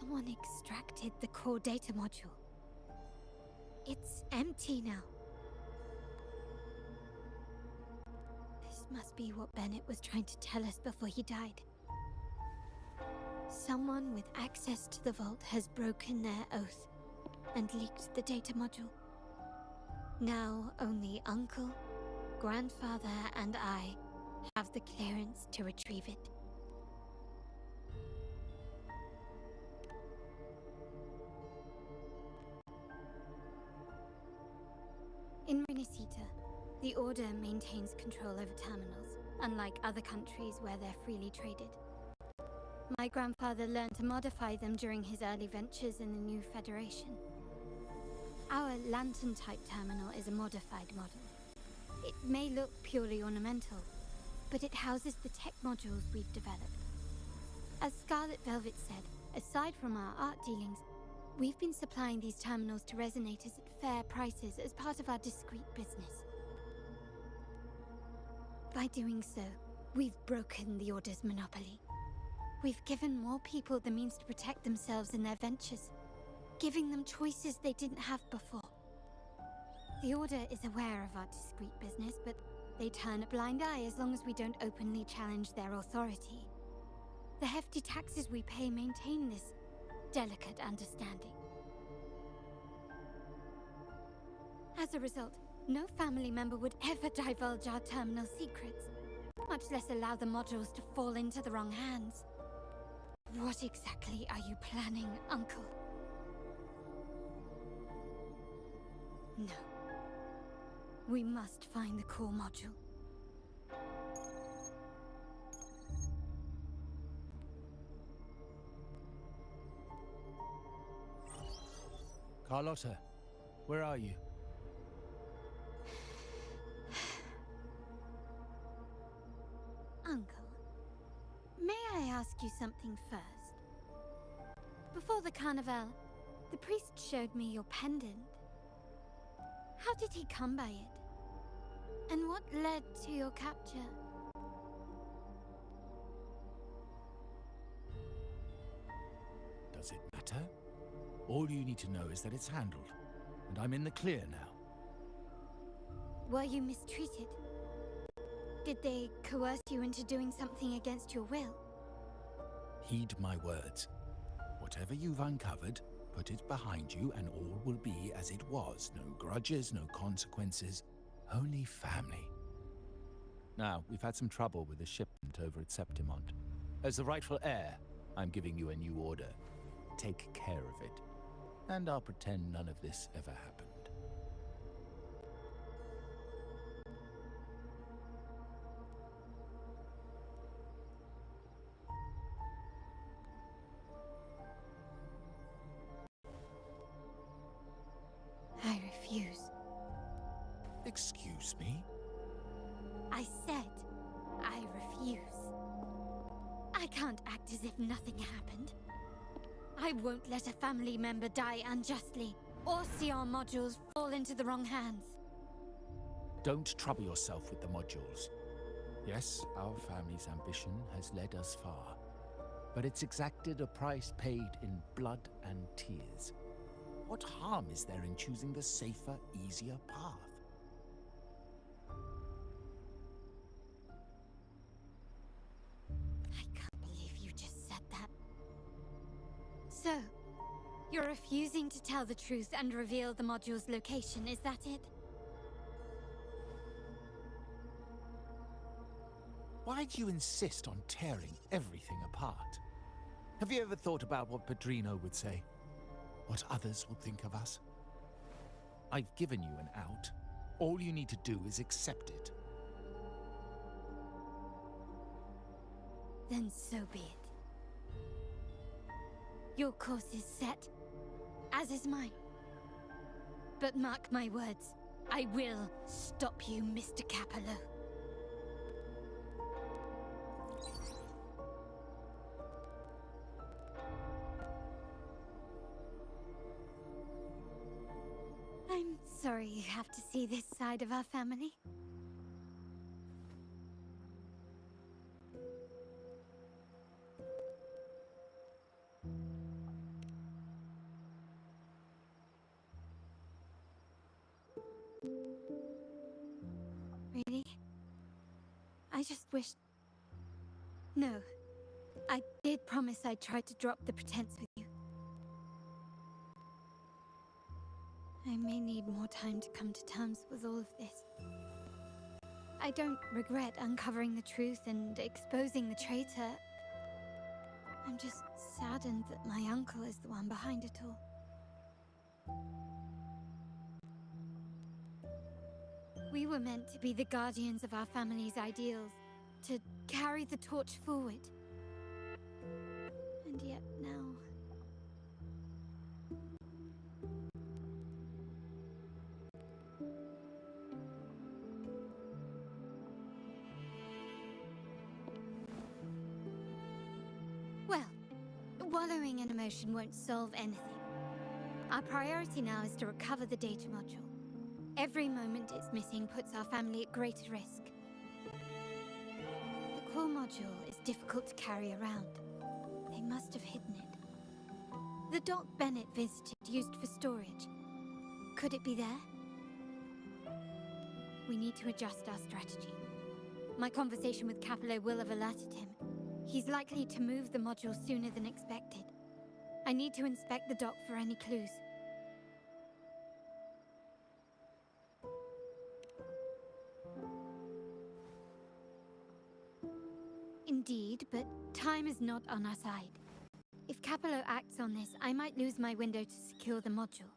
Someone extracted the core data module. It's empty now. This must be what Bennett was trying to tell us before he died. Someone with access to the vault has broken their oath and leaked the data module. Now only Uncle, Grandfather, and I have the clearance to retrieve it. In Renacita, the Order maintains control over terminals, unlike other countries where they're freely traded. My grandfather learned to modify them during his early ventures in the new Federation. Our lantern-type terminal is a modified model. It may look purely ornamental, but it houses the tech modules we've developed. As Scarlet Velvet said, aside from our art dealings, we've been supplying these terminals to resonators at fair prices as part of our discreet business. By doing so, we've broken the Order's monopoly. We've given more people the means to protect themselves and their ventures, giving them choices they didn't have before. The Order is aware of our discreet business, but they turn a blind eye as long as we don't openly challenge their authority. The hefty taxes we pay maintain this delicate understanding. As a result, no family member would ever divulge our terminal secrets, much less allow the modules to fall into the wrong hands. What exactly are you planning, Uncle? No. We must find the core module. Carlotta, where are you? Uncle, may I ask you something first? Before the carnival, the priest showed me your pendant. How did he come by it? And what led to your capture? Does it matter? All you need to know is that it's handled, and I'm in the clear now. Were you mistreated? Did they coerce you into doing something against your will? Heed my words. Whatever you've uncovered, put it behind you and all will be as it was. No grudges, no consequences, only family. Now, we've had some trouble with the shipment over at Septimont. As the rightful heir, I'm giving you a new order. Take care of it. And I'll pretend none of this ever happened. I refuse. Excuse me? I said, I refuse. I can't act as if nothing happened. I won't let a family member die unjustly, or see our modules fall into the wrong hands. Don't trouble yourself with the modules. Yes, our family's ambition has led us far, but it's exacted a price paid in blood and tears. What harm is there in choosing the safer, easier path? I can't believe you just said that. So, you're refusing to tell the truth and reveal the module's location, is that it? Why do you insist on tearing everything apart? Have you ever thought about what Padrino would say? What others will think of us? I've given you an out. All you need to do is accept it. Then so be it. Your course is set, as is mine. But mark my words, I will stop you, Mr. Capello. I'm sorry you have to see this side of our family. Really? I just wished... No. I did promise I'd try to drop the pretense with you. I may need more time to come to terms with all of this. I don't regret uncovering the truth and exposing the traitor. I'm just saddened that my uncle is the one behind it all. We were meant to be the guardians of our family's ideals, to carry the torch forward. And yet now... Wallowing in emotion won't solve anything. Our priority now is to recover the data module. Every moment it's missing puts our family at greater risk. The core module is difficult to carry around. They must have hidden it. The dock Bennett visited used for storage. Could it be there? We need to adjust our strategy. My conversation with Capello will have alerted him. He's likely to move the module sooner than expected. I need to inspect the dock for any clues. Indeed, but time is not on our side. If Capello acts on this, I might lose my window to secure the module.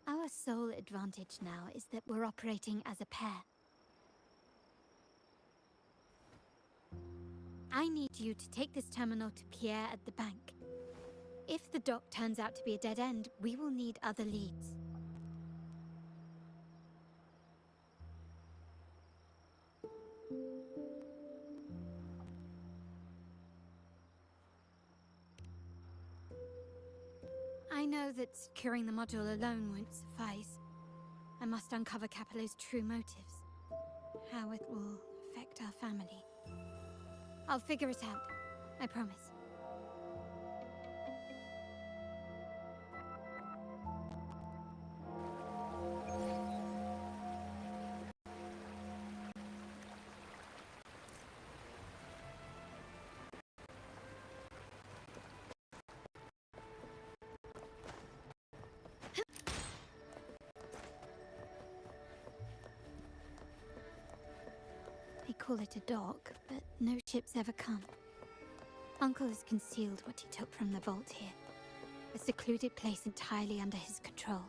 Our sole advantage now is that we're operating as a pair. I need you to take this terminal to Pierre at the bank. If the dock turns out to be a dead end, we will need other leads. I know that securing the module alone won't suffice. I must uncover Capello's true motives. How it will affect our family. I'll figure it out. I promise. They call it a dock, but no ships ever come. Uncle has concealed what he took from the vault here. A secluded place entirely under his control.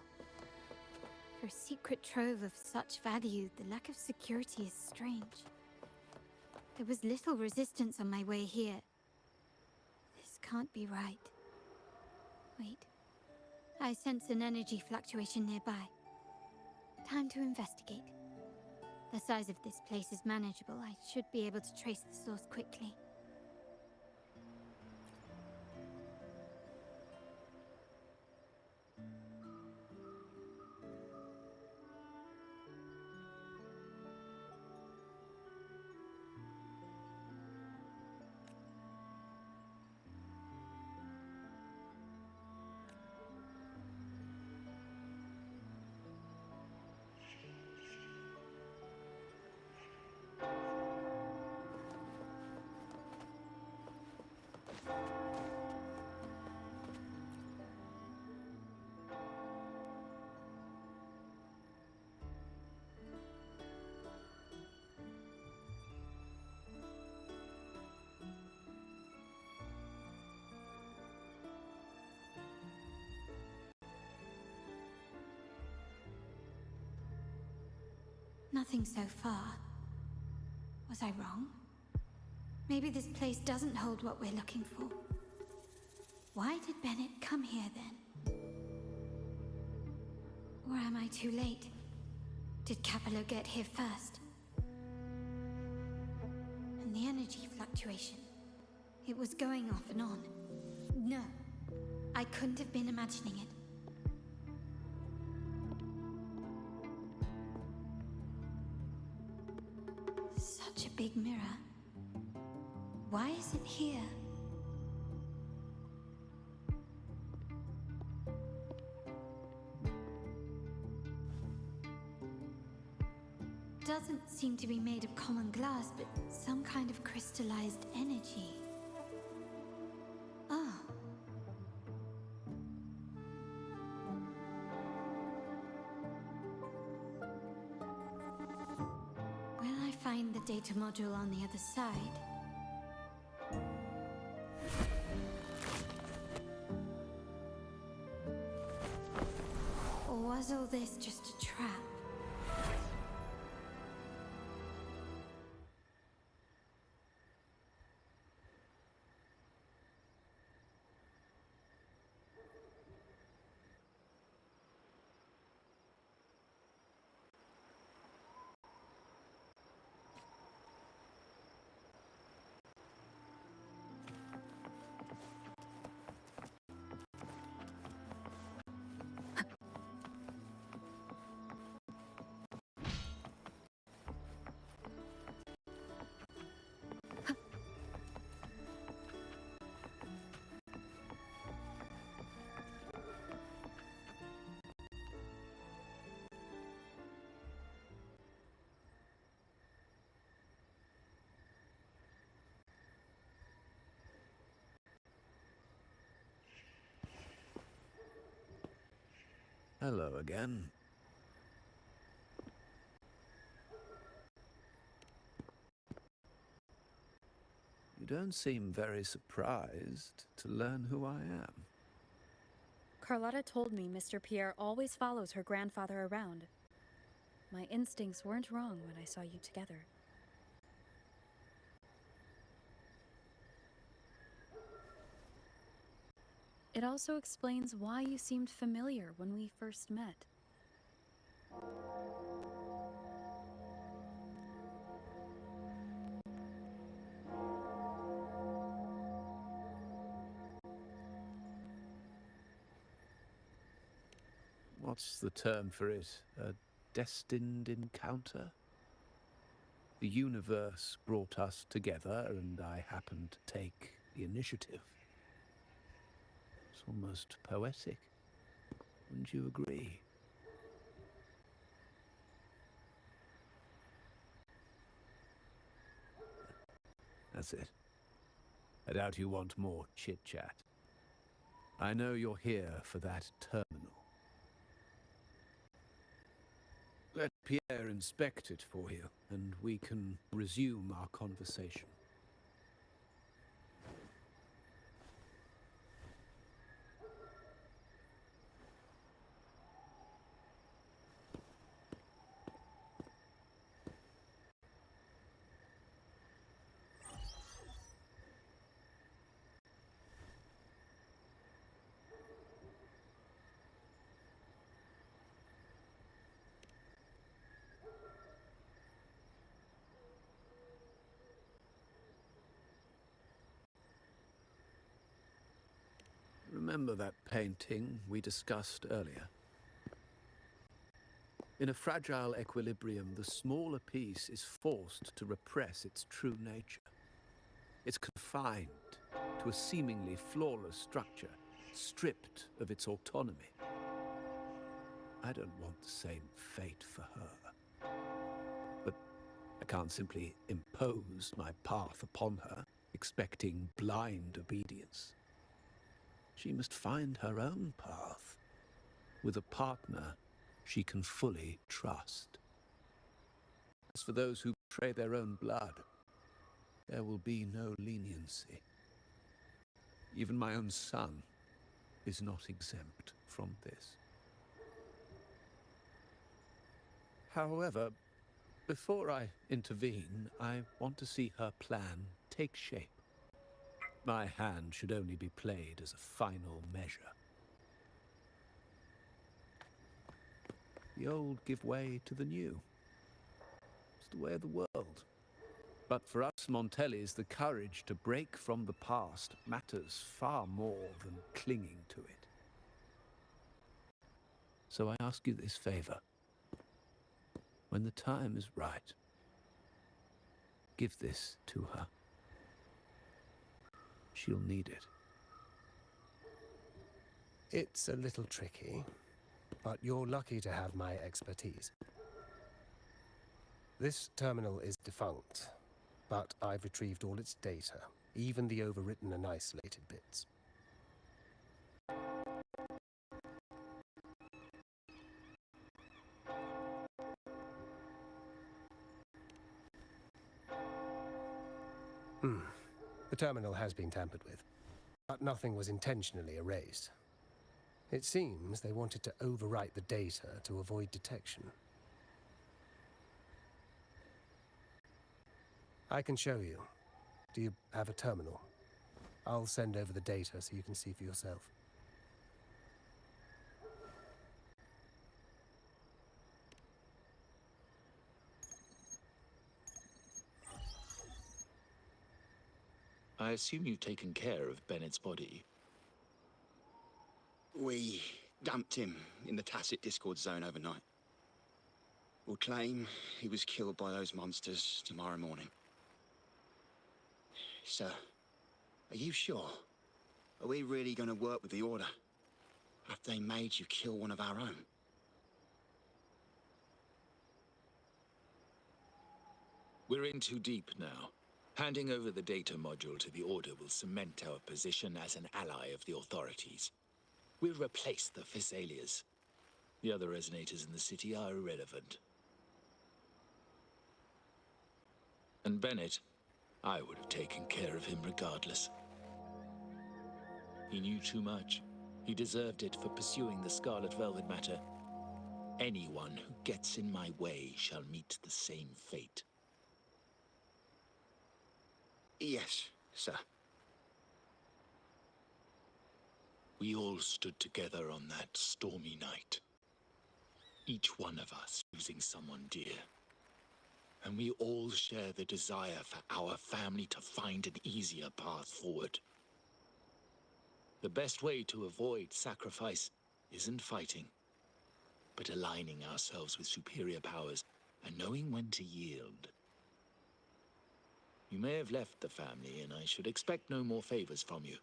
For a secret trove of such value, the lack of security is strange. There was little resistance on my way here. This can't be right. Wait. I sense an energy fluctuation nearby. Time to investigate. The size of this place is manageable. I should be able to trace the source quickly. Nothing so far. Was I wrong? Maybe this place doesn't hold what we're looking for. Why did Bennett come here then? Or am I too late? Did Capello get here first? And the energy fluctuation. It was going off and on. No, I couldn't have been imagining it. Such a big mirror. Why is it here? Doesn't seem to be made of common glass, but some kind of crystallized energy. Oh. Will I find the data module on the other side? Or was all this just a trap? Hello again. You don't seem very surprised to learn who I am. Carlotta told me Mr. Pierre always follows her grandfather around. My instincts weren't wrong when I saw you together. It also explains why you seemed familiar when we first met. What's the term for it? A destined encounter? The universe brought us together, and I happened to take the initiative. It's almost poetic. Wouldn't you agree? That's it. I doubt you want more chit-chat. I know you're here for that terminal. Let Pierre inspect it for you, and we can resume our conversation. Remember that painting we discussed earlier? In a fragile equilibrium, the smaller piece is forced to repress its true nature. It's confined to a seemingly flawless structure, stripped of its autonomy. I don't want the same fate for her. But I can't simply impose my path upon her, expecting blind obedience. She must find her own path, with a partner she can fully trust. As for those who betray their own blood, there will be no leniency. Even my own son is not exempt from this. However, before I intervene, I want to see her plan take shape. My hand should only be played as a final measure. The old give way to the new. It's the way of the world. But for us Montellis, the courage to break from the past matters far more than clinging to it. So I ask you this favor. When the time is right, give this to her. She'll need it. It's a little tricky, but you're lucky to have my expertise. This terminal is defunct, but I've retrieved all its data, even the overwritten and isolated bits. The terminal has been tampered with, but nothing was intentionally erased. It seems they wanted to overwrite the data to avoid detection. I can show you. Do you have a terminal? I'll send over the data so you can see for yourself. I assume you've taken care of Bennett's body. We dumped him in the Tacit Discord zone overnight. We'll claim he was killed by those monsters tomorrow morning. Sir, are you sure? Are we really going to work with the Order? Have they made you kill one of our own? We're in too deep now. Handing over the data module to the Order will cement our position as an ally of the authorities. We'll replace the Physaelias. The other resonators in the city are irrelevant. And Bennett, I would have taken care of him regardless. He knew too much. He deserved it for pursuing the Scarlet Velvet matter. Anyone who gets in my way shall meet the same fate. Yes, sir. We all stood together on that stormy night. Each one of us losing someone dear. And we all share the desire for our family to find an easier path forward. The best way to avoid sacrifice isn't fighting, but aligning ourselves with superior powers and knowing when to yield. You may have left the family, and I should expect no more favors from you.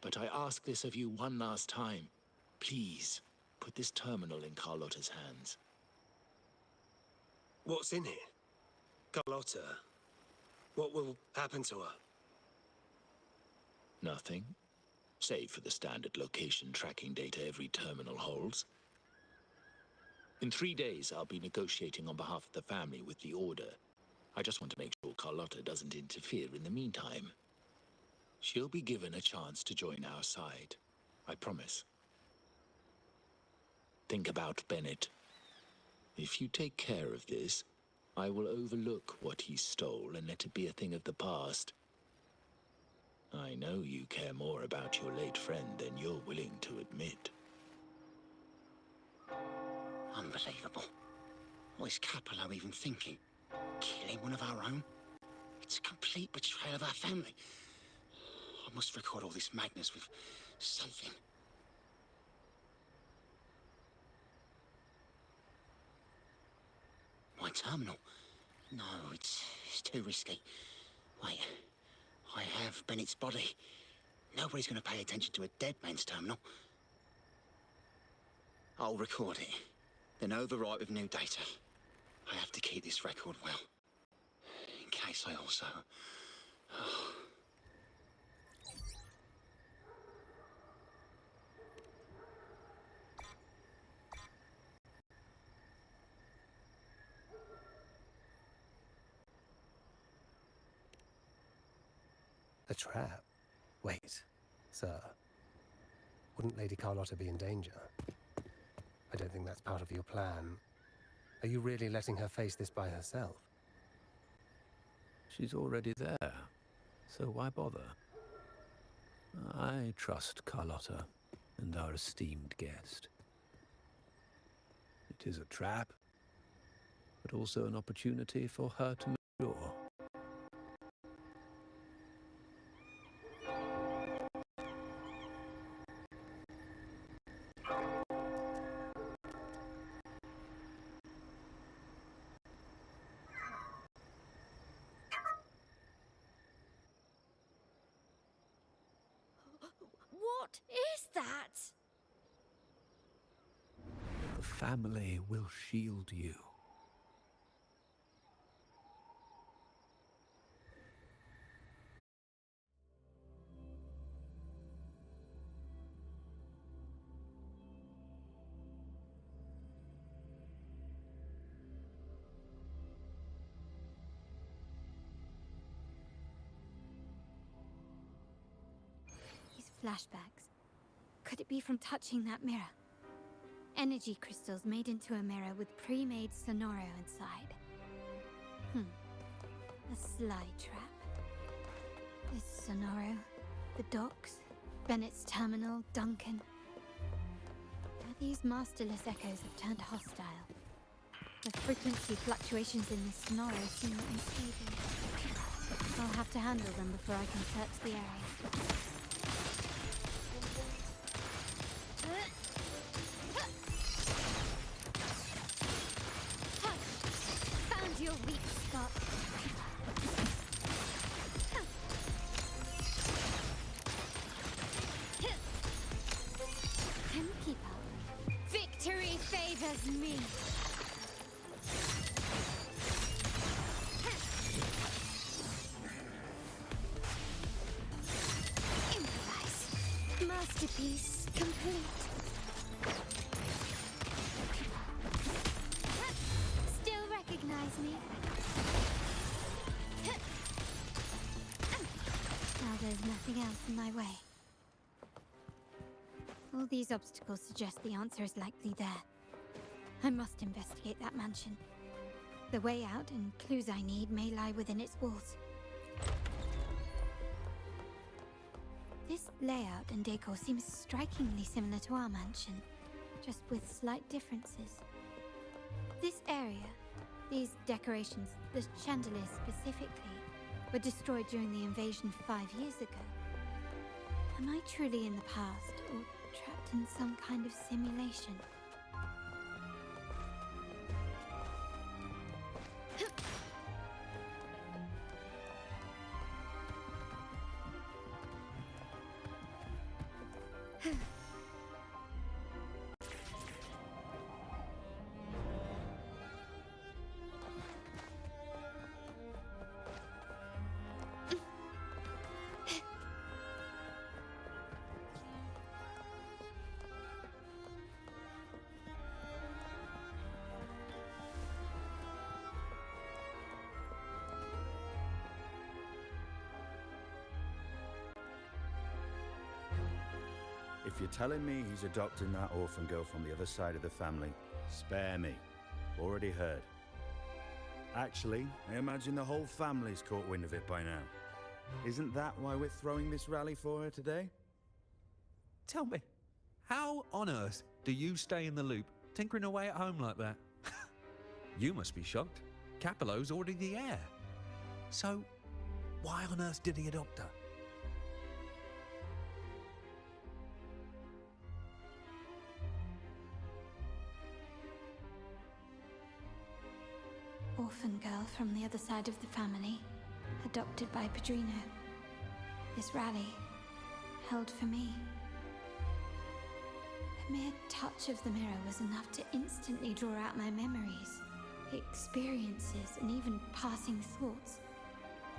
But I ask this of you one last time. Please, put this terminal in Carlotta's hands. What's in it? Carlotta? What will happen to her? Nothing, save for the standard location tracking data every terminal holds. In 3 days, I'll be negotiating on behalf of the family with the Order. I just want to make sure Carlotta doesn't interfere in the meantime. She'll be given a chance to join our side. I promise. Think about Bennett. If you take care of this, I will overlook what he stole and let it be a thing of the past. I know you care more about your late friend than you're willing to admit. Unbelievable. What is Capello even thinking? Killing one of our own? It's a complete betrayal of our family. I must record all this madness with something. My terminal? No, it's too risky. Wait, I have Bennett's body. Nobody's going to pay attention to a dead man's terminal. I'll record it, then overwrite with new data. I have to keep this record well, in case I also... A trap? Wait, sir. Wouldn't Lady Carlotta be in danger? I don't think that's part of your plan. Are you really letting her face this by herself? She's already there, so why bother? I trust Carlotta and our esteemed guest. It is a trap, but also an opportunity for her to mature. What is that? The family will shield you. These flashbacks. Could it be from touching that mirror? Energy crystals made into a mirror with pre-made Sonoro inside. A sly trap. This Sonoro, the docks, Bennett's terminal, Duncan. Now these masterless echoes have turned hostile. The frequency fluctuations in this Sonoro seem unstable. I'll have to handle them before I can search the area. Found your weak spot. Can you keep up? Victory favors me. Improvise. Masterpiece complete. something else in my way. All these obstacles suggest the answer is likely there. I must investigate that mansion. The way out and clues I need may lie within its walls. This layout and decor seems strikingly similar to our mansion, just with slight differences. This area, these decorations, the chandeliers specifically, were destroyed during the invasion 5 years ago. Am I truly in the past, or trapped in some kind of simulation? If you're telling me he's adopting that orphan girl from the other side of the family, spare me. Already heard. Actually, I imagine the whole family's caught wind of it by now. Isn't that why we're throwing this rally for her today? Tell me, how on earth do you stay in the loop, tinkering away at home like that? You must be shocked. Capello's already the heir. So, why on earth did he adopt her? Orphan girl from the other side of the family, adopted by Padrino. This rally, held for me. A mere touch of the mirror was enough to instantly draw out my memories, experiences, and even passing thoughts,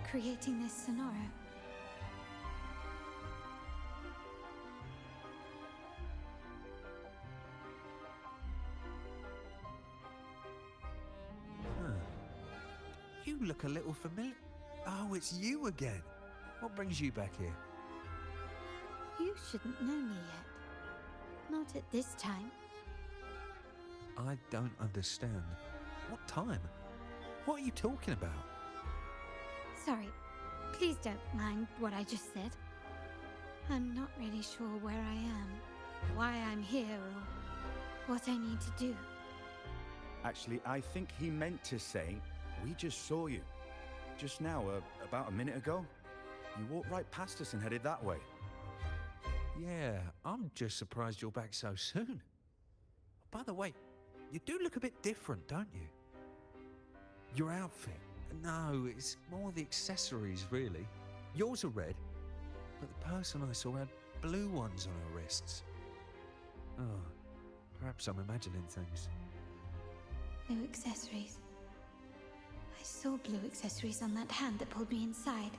creating this sonoro. You look a little familiar. Oh, it's you again. What brings you back here? You shouldn't know me yet. Not at this time. I don't understand. What time? What are you talking about? Sorry, please don't mind what I just said. I'm not really sure where I am, why I'm here, or what I need to do. Actually, I think he meant to say, we just saw you. Just now, about a minute ago. You walked right past us and headed that way. Yeah, I'm just surprised you're back so soon. By the way, you do look a bit different, don't you? Your outfit. No, it's more the accessories, really. Yours are red, but the person I saw had blue ones on her wrists. Oh, perhaps I'm imagining things. Blue accessories. I saw blue accessories on that hand that pulled me inside.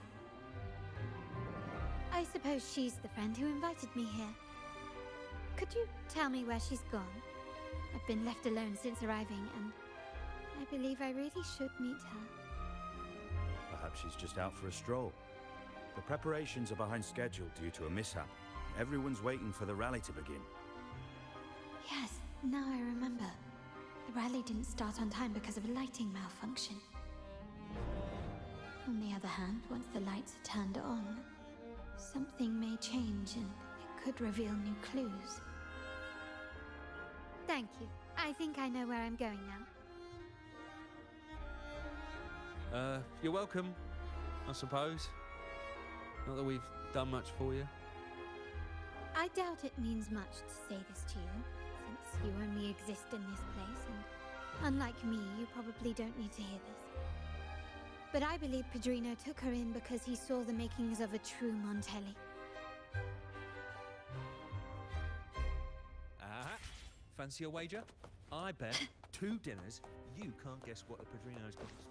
I suppose she's the friend who invited me here. Could you tell me where she's gone? I've been left alone since arriving, and I believe I really should meet her. Perhaps she's just out for a stroll. The preparations are behind schedule due to a mishap. Everyone's waiting for the rally to begin. Yes, now I remember. The rally didn't start on time because of a lighting malfunction. On the other hand, once the lights are turned on, something may change and it could reveal new clues. Thank you. I think I know where I'm going now. You're welcome, I suppose. Not that we've done much for you. I doubt it means much to say this to you, since you only exist in this place, and unlike me, you probably don't need to hear this. But I believe Padrino took her in because he saw the makings of a true Montelli. Fancy a wager? I bet 2 dinners you can't guess what the Padrino's cost.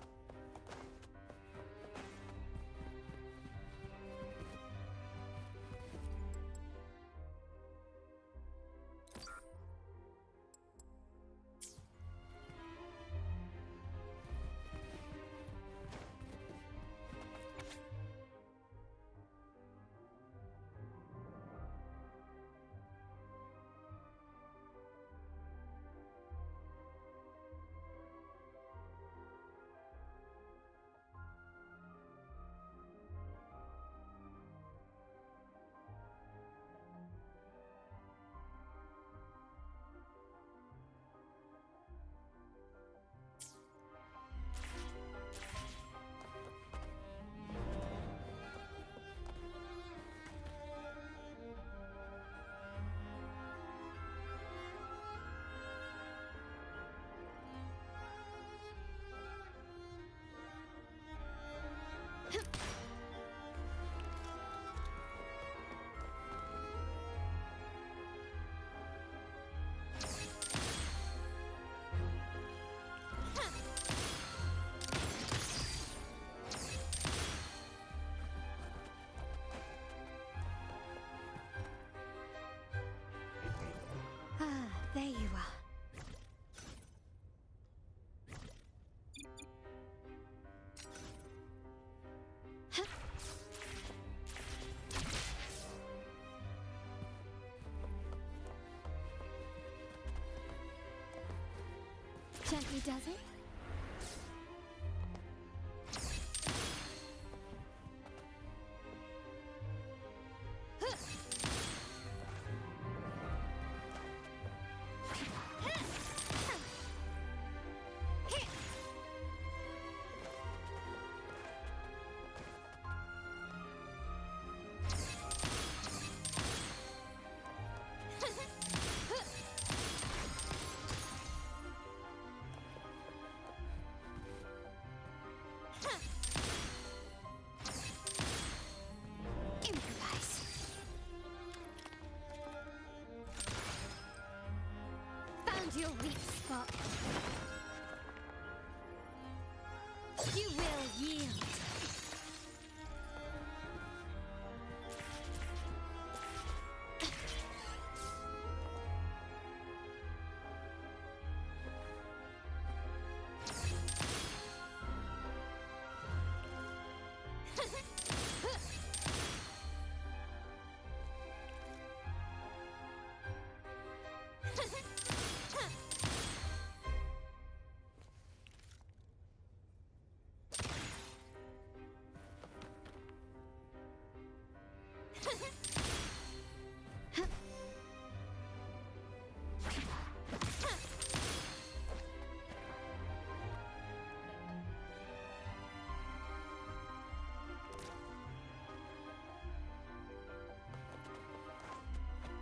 Gently does it? Improvise. Found your weak spot. You will yield.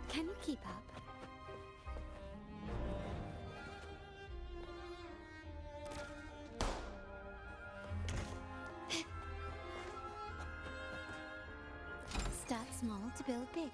Can you keep up? Start small to build big.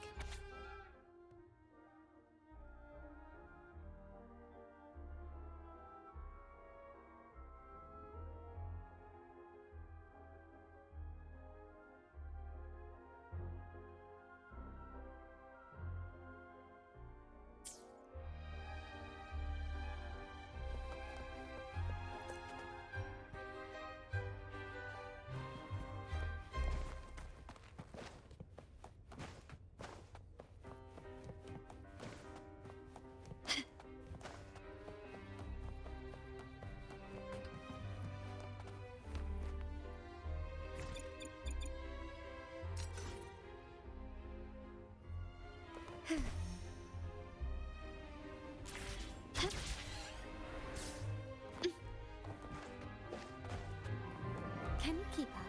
Can you keep up?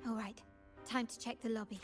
All right, time to check the lobby.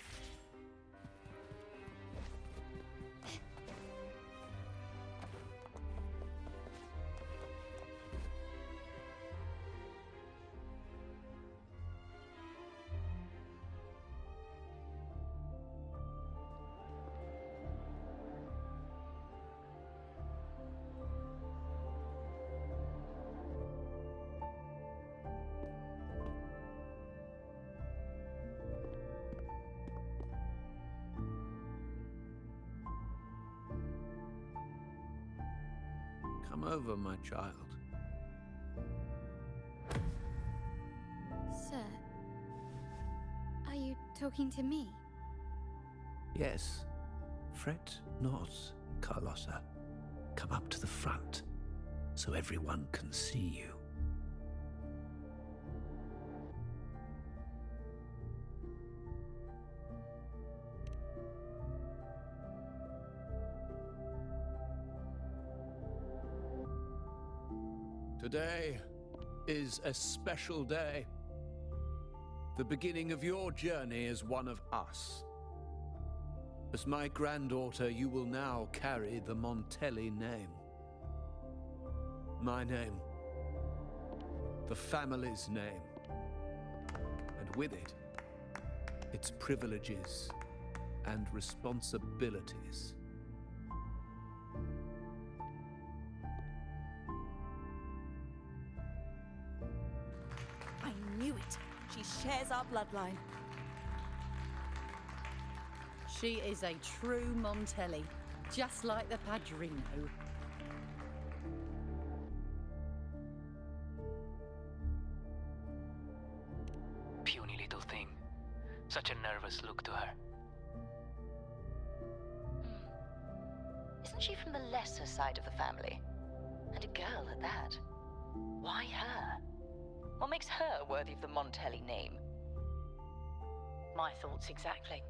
Come over, my child. Sir, are you talking to me? Yes. Fret not, Carlotta. Come up to the front, so everyone can see you. Today is a special day. The beginning of your journey as one of us. As my granddaughter, you will now carry the Montelli name. My name. The family's name. And with it, its privileges and responsibilities. I knew it. She shares our bloodline. She is a true Montelli, just like the Padrino. Puny little thing. Such a nervous look to her. Isn't she from the lesser side of the family? And a girl at that. Why her? What makes her worthy of the Montelli name? My thoughts exactly.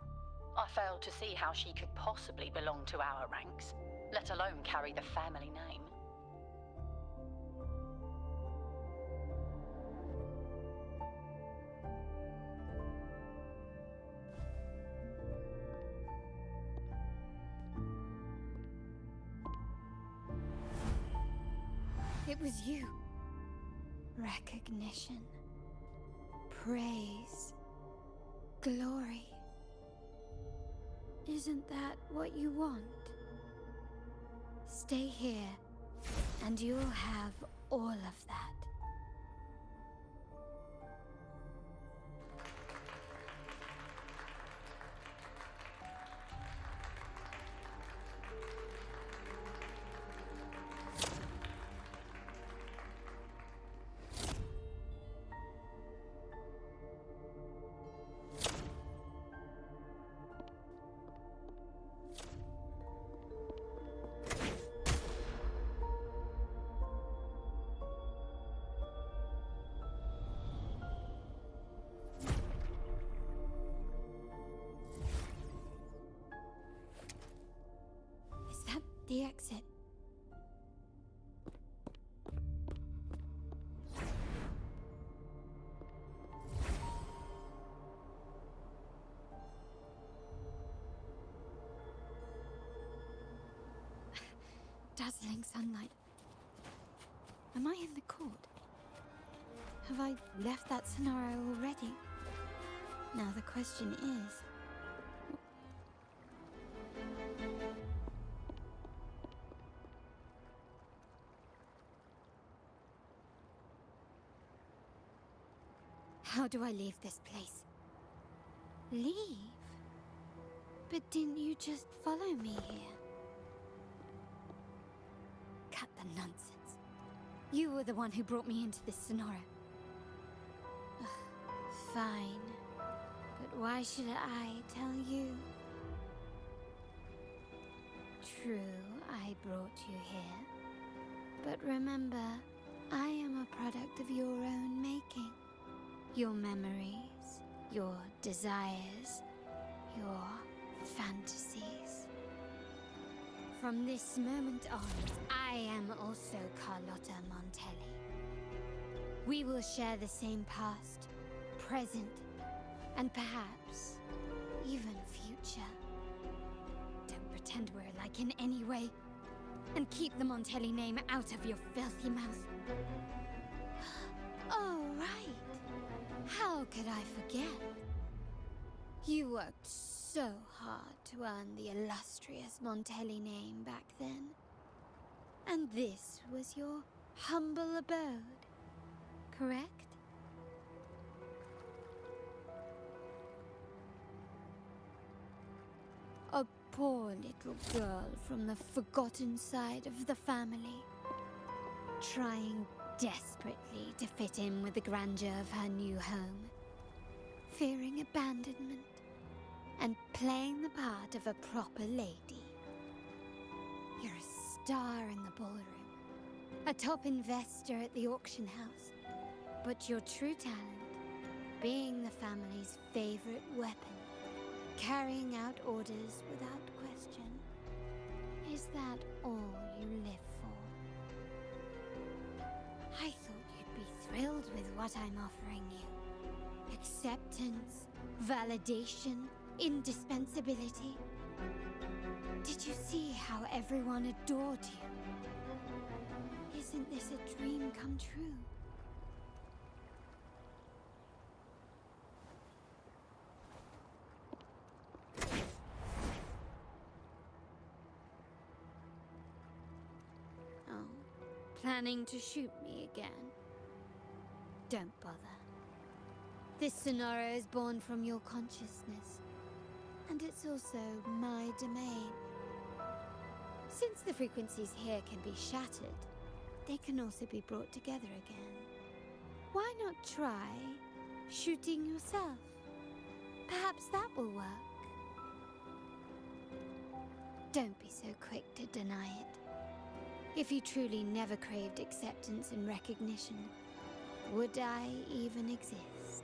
I failed to see how she could possibly belong to our ranks, let alone carry the family name. It was you. Recognition. Praise. Glory. Isn't that what you want? Stay here, and you'll have all of that. The exit. Dazzling sunlight. Am I in the court? Have I left that scenario already? Now the question is... how do I leave this place? Leave? But didn't you just follow me here? Cut the nonsense. You were the one who brought me into this scenario. Ugh, fine. But why should I tell you? True, I brought you here. But remember, I am a product of your own making. Your memories, your desires, your fantasies. From this moment on, I am also Carlotta Montelli. We will share the same past, present, and perhaps even future. Don't pretend we're alike in any way, and keep the Montelli name out of your filthy mouth. Oh, right. How could I forget? You worked so hard to earn the illustrious Montelli name back then. And this was your humble abode, correct? A poor little girl from the forgotten side of the family, trying desperately to fit in with the grandeur of her new home, fearing abandonment, and playing the part of a proper lady. You're a star in the ballroom, a top investor at the auction house, but your true talent, being the family's favorite weapon, carrying out orders without question. Is that all you live for? I thought you'd be thrilled with what I'm offering you. Acceptance, validation, indispensability. Did you see how everyone adored you? Isn't this a dream come true? Oh, planning to shoot me again? Don't bother. This scenario is born from your consciousness, and it's also my domain. Since the frequencies here can be shattered, they can also be brought together again. Why not try shooting yourself? Perhaps that will work. Don't be so quick to deny it. If you truly never craved acceptance and recognition, would I even exist?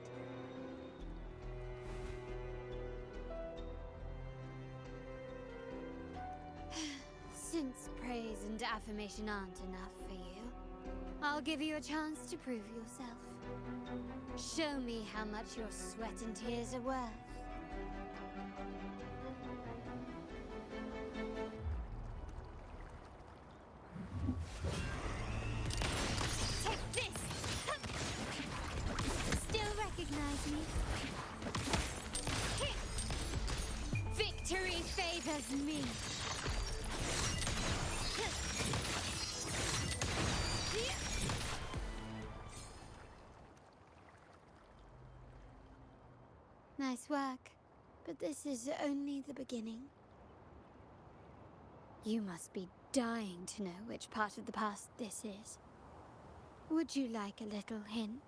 Since praise and affirmation aren't enough for you, I'll give you a chance to prove yourself. Show me how much your sweat and tears are worth. Take this! Still recognize me? Victory favors me! Nice work, but this is only the beginning. You must be dying to know which part of the past this is. Would you like a little hint?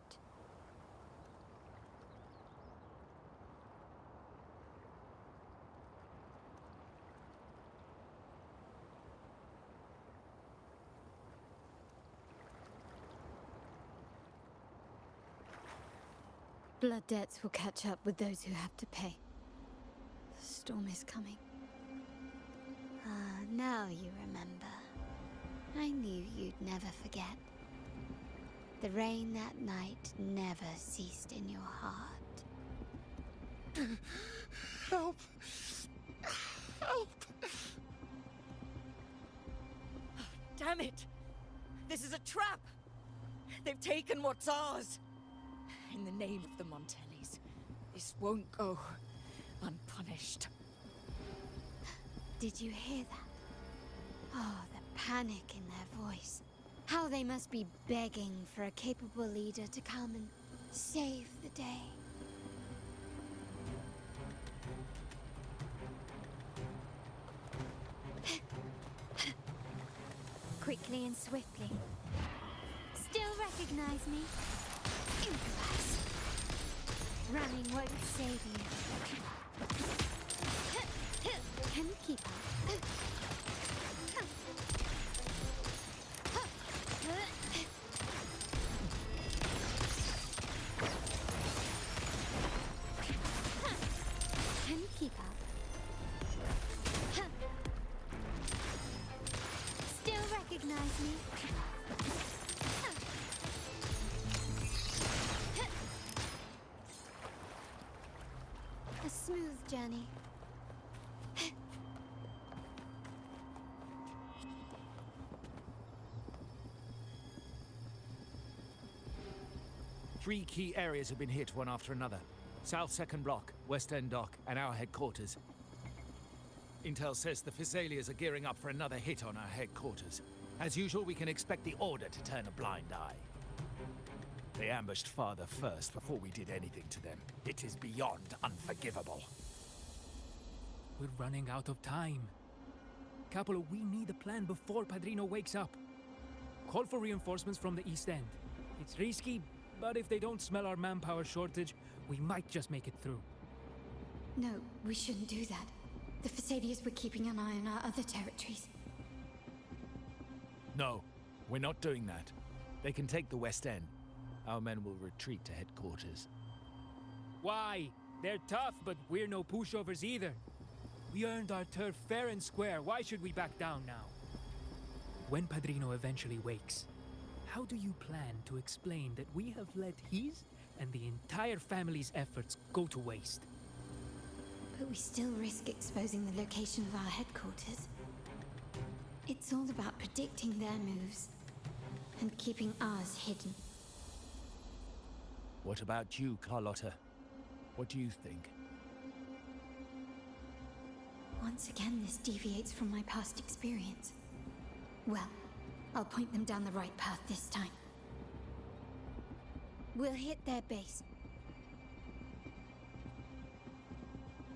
Blood debts will catch up with those who have to pay. The storm is coming. Ah, now you remember. I knew you'd never forget. The rain that night never ceased in your heart. Help! Help! Damn it! This is a trap! They've taken what's ours! In the name of the Montellis, this won't go unpunished. Did you hear that? Oh, the panic in their voice. How they must be begging for a capable leader to come and save the day. Quickly and swiftly. Still recognize me? Improvise. Running won't save you. Can you keep up? Can you keep up? Still recognize me? A smooth journey. Three key areas have been hit one after another. South Second Block, West End Dock, and our headquarters. Intel says the Physaelias are gearing up for another hit on our headquarters. As usual, we can expect the Order to turn a blind eye. They ambushed Father first before we did anything to them. It is beyond unforgivable. We're running out of time. Capolo, we need a plan before Padrino wakes up. Call for reinforcements from the East End. It's risky, but if they don't smell our manpower shortage, we might just make it through. No, we shouldn't do that. The Physaelias were keeping an eye on our other territories. No, we're not doing that. They can take the West End. Our men will retreat to headquarters. Why? They're tough, but we're no pushovers either. We earned our turf fair and square. Why should we back down now? When Padrino eventually wakes, how do you plan to explain that we have let his and the entire family's efforts go to waste? But we still risk exposing the location of our headquarters. It's all about predicting their moves and keeping ours hidden. What about you, Carlotta? What do you think? Once again, this deviates from my past experience. Well, I'll point them down the right path this time. We'll hit their base.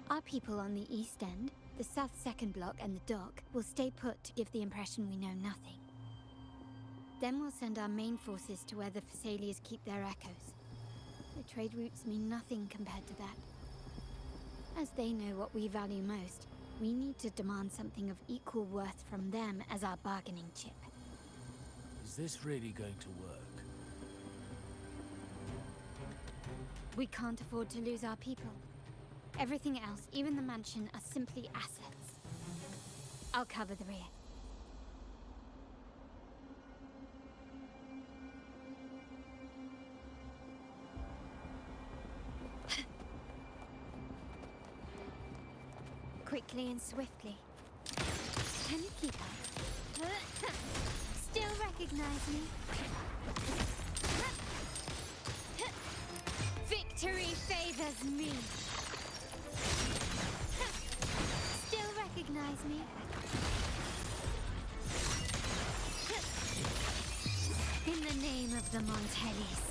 Our people on the East End, the South Second Block and the dock will stay put to give the impression we know nothing. Then we'll send our main forces to where the Phassalias keep their echoes. The trade routes mean nothing compared to that. As they know what we value most, we need to demand something of equal worth from them as our bargaining chip. Is this really going to work? We can't afford to lose our people. Everything else, even the mansion, are simply assets. I'll cover the rear. Quickly and swiftly. Can you keep up? Still recognize me? Victory favors me. Still recognize me? In the name of the Montellis.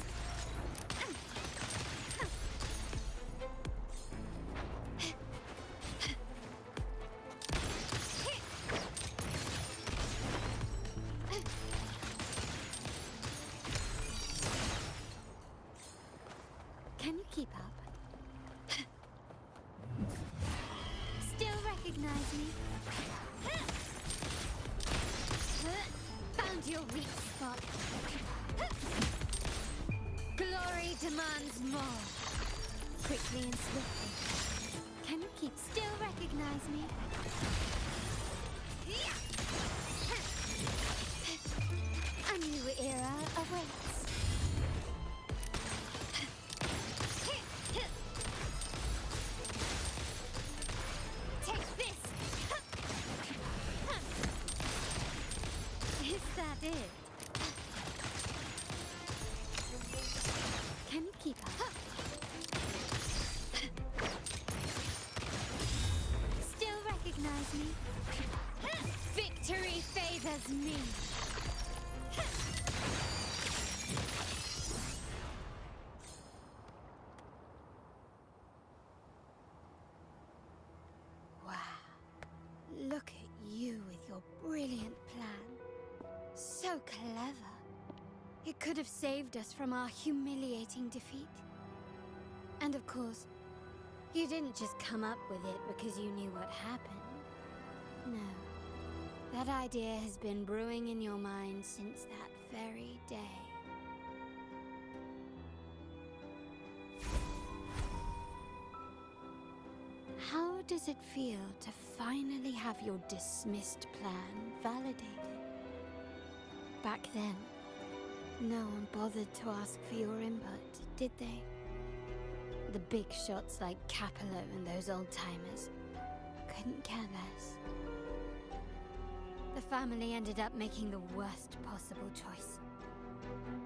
Can you keep up? Still recognize me? Found your weak spot. Glory demands more. Quickly and swiftly. Can you keep still recognize me? A new era awaits. Take this! Is that it? Can you keep up? Still recognize me? Victory favors me! Wow. Look at you with your brilliant plan. So clever. It could have saved us from our humiliating defeat. And of course, you didn't just come up with it because you knew what happened. No. That idea has been brewing in your mind since that very day. How does it feel to finally have your dismissed plan validated? Back then, no one bothered to ask for your input, did they? The big shots like Capello and those old-timers couldn't care less. The family ended up making the worst possible choice.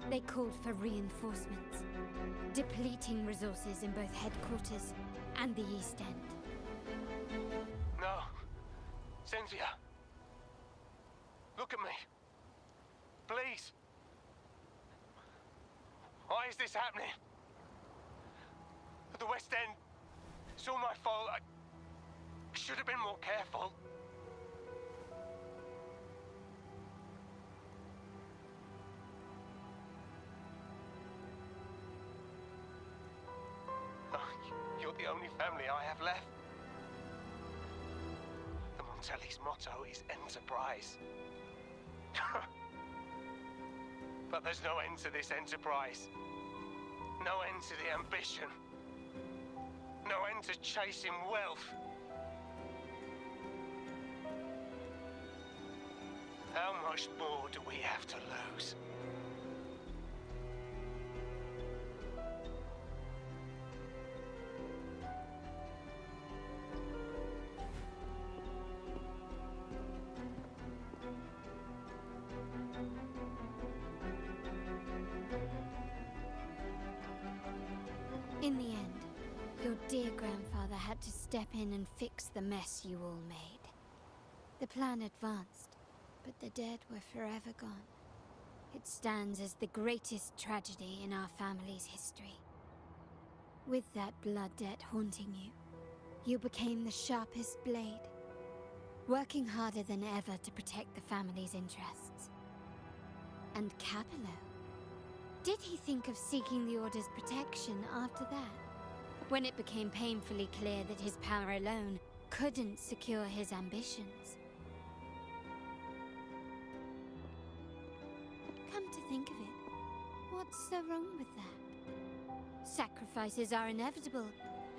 They called for reinforcements, depleting resources in both headquarters and the East End. No. Cynthia. Look at me. Please. Why is this happening? At the West End. It's all my fault. I should have been more careful. You're the only family I have left. The Montelli's motto is enterprise. But there's no end to this enterprise. No end to the ambition. No end to chasing wealth. How much more do we have to lose? had to step in and fix the mess you all made. The plan advanced, but the dead were forever gone. It stands as the greatest tragedy in our family's history. With that blood debt haunting you, you became the sharpest blade, working harder than ever to protect the family's interests. And Capello? Did he think of seeking the Order's protection after that? When it became painfully clear that his power alone couldn't secure his ambitions. Come to think of it, what's so wrong with that? Sacrifices are inevitable,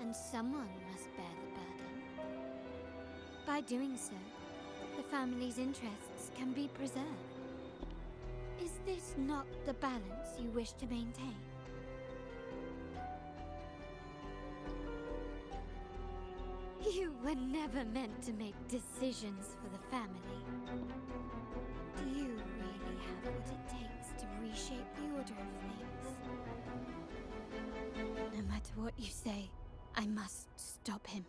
and someone must bear the burden. By doing so, the family's interests can be preserved. Is this not the balance you wish to maintain? You were never meant to make decisions for the family. Do you really have what it takes to reshape the order of things? No matter what you say, I must stop him.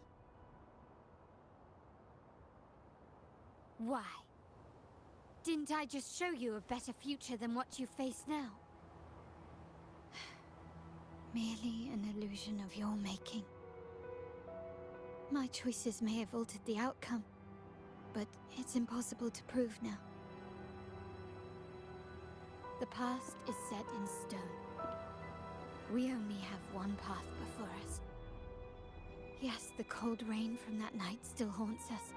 Why? Didn't I just show you a better future than what you face now? Merely an illusion of your making. My choices may have altered the outcome, but it's impossible to prove now. The past is set in stone. We only have one path before us. Yes, the cold rain from that night still haunts us.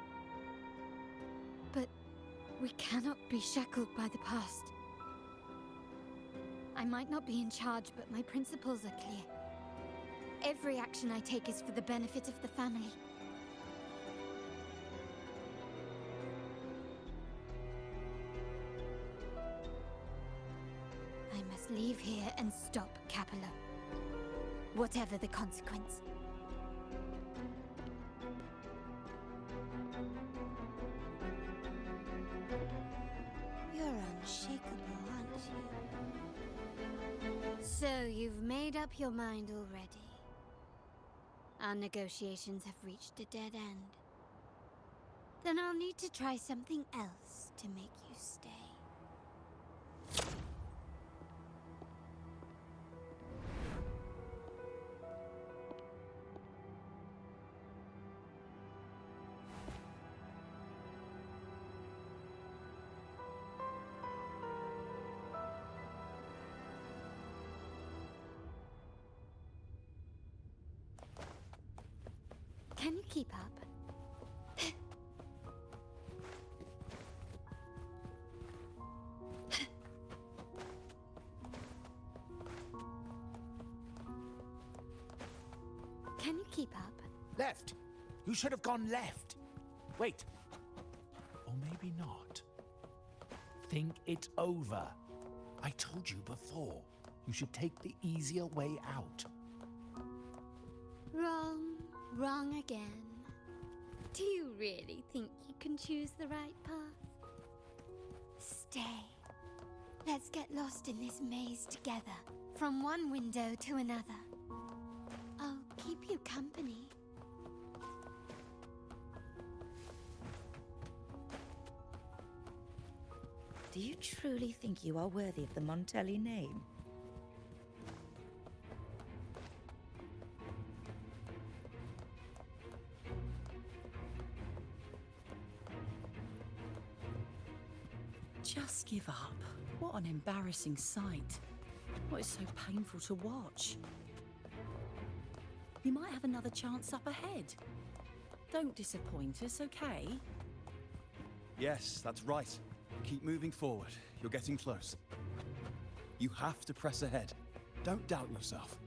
But we cannot be shackled by the past. I might not be in charge, but my principles are clear. Every action I take is for the benefit of the family. I must leave here and stop Capello. Whatever the consequence. You're unshakable, aren't you? So you've made up your mind already. Our negotiations have reached a dead end. Then I'll need to try something else to make you stay. Can you keep up? Can you keep up? Left! You should have gone left! Wait. Or maybe not. Think it over. I told you before. You should take the easier way out. Wrong. Wrong again. Do you really think you can choose the right path? Stay. Let's get lost in this maze together, from one window to another. I'll keep you company. Do you truly think you are worthy of the Montelli name? Just give up. What an embarrassing sight. What is so painful to watch? You might have another chance up ahead. Don't disappoint us, okay? Yes, that's right. Keep moving forward. You're getting close. You have to press ahead. Don't doubt yourself.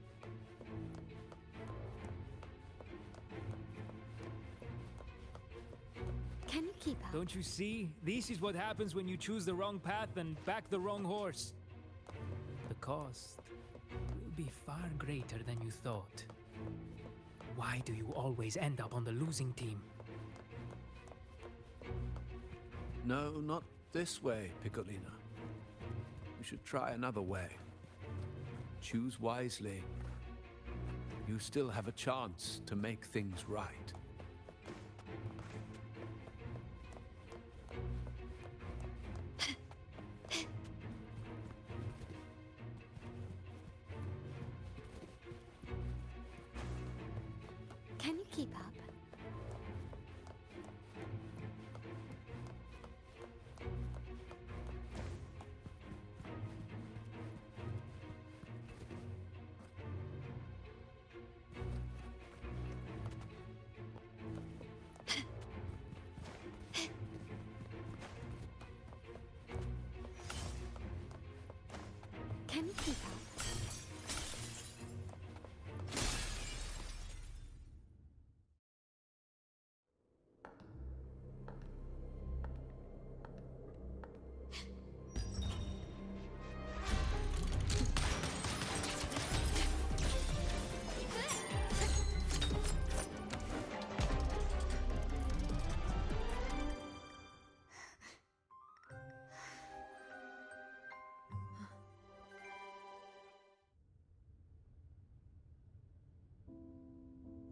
Can you keep up? Don't you see? This is what happens when you choose the wrong path and back the wrong horse. The cost will be far greater than you thought. Why do you always end up on the losing team? No, not this way, Piccolina. We should try another way. Choose wisely. you still have a chance to make things right. Can you keep up? Can you keep up?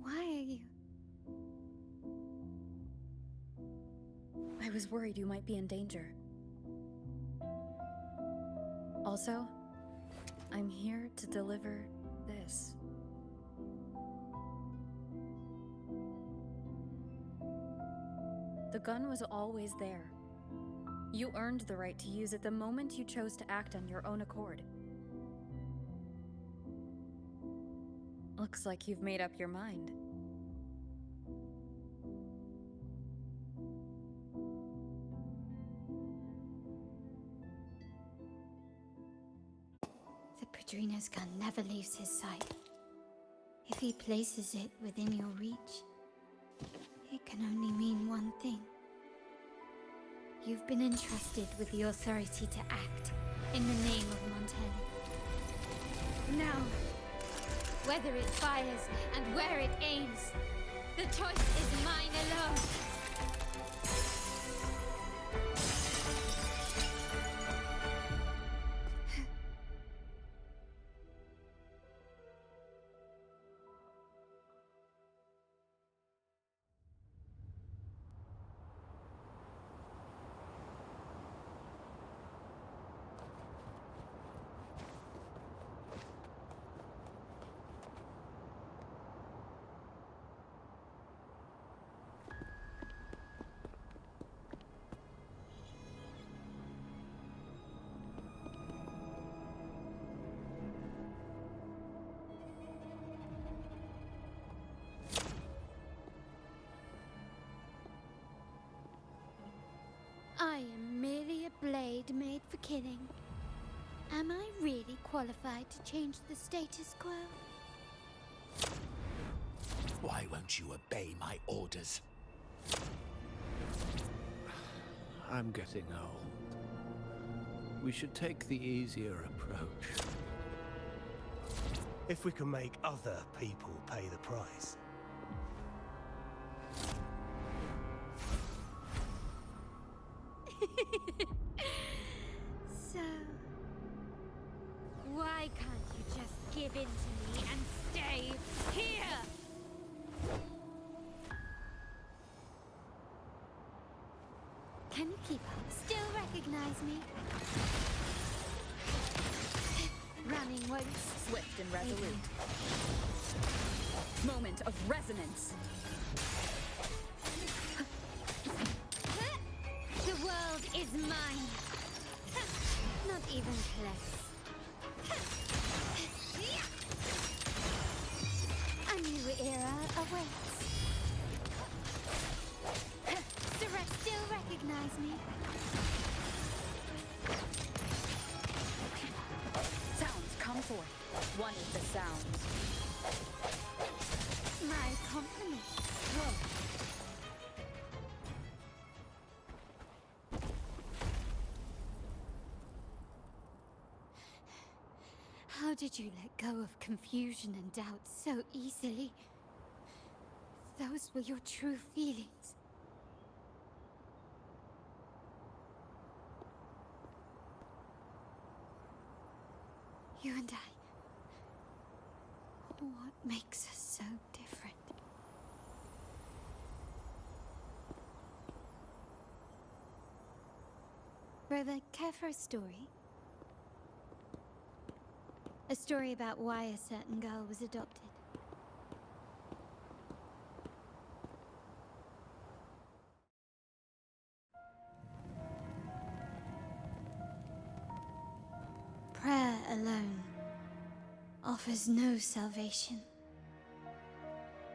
Why are you? I was worried you might be in danger. Also, I'm here to deliver this. The gun was always there. You earned the right to use it the moment you chose to act on your own accord. Looks like you've made up your mind. The Padrino's gun never leaves his sight. If he places it within your reach, it can only mean one thing. You've been entrusted with the authority to act in the name of Montelli. Now, whether it fires and where it aims, the choice is mine alone. I am merely a blade made for killing. Am I really qualified to change the status quo? Why won't you obey my orders? I'm getting old. We should take the easier approach. If we can make other people pay the price. So, why can't you just give in to me and stay here? Can you keep up? Still recognize me? Running won't... Swift and resolute. Moment of resonance. The world is mine. Not even close. A new era awaits. Surrect still recognize me. Sounds come forth. One is the sound. My compliments. Whoa. How did you let go of confusion and doubt so easily? Those were your true feelings. You and I, What makes us so different? Rover, care for a story? A story about why a certain girl was adopted. Prayer alone offers no salvation.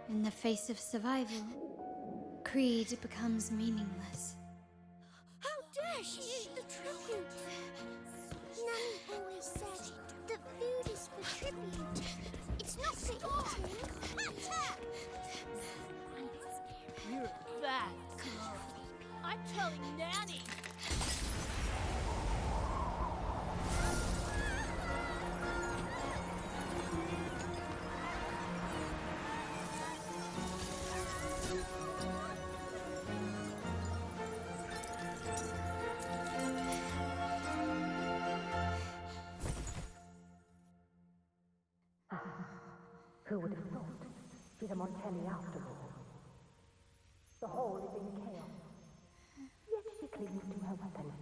In the face of survival, creed becomes meaningless. How dare she eat the tribute? Nanny always said that food is for tribute. It's not for eating. You're bad, Carlotta. I'm telling Nanny. Who would have thought? She's a Montelli after all. The hall is in chaos. Yet she clings to her weapon.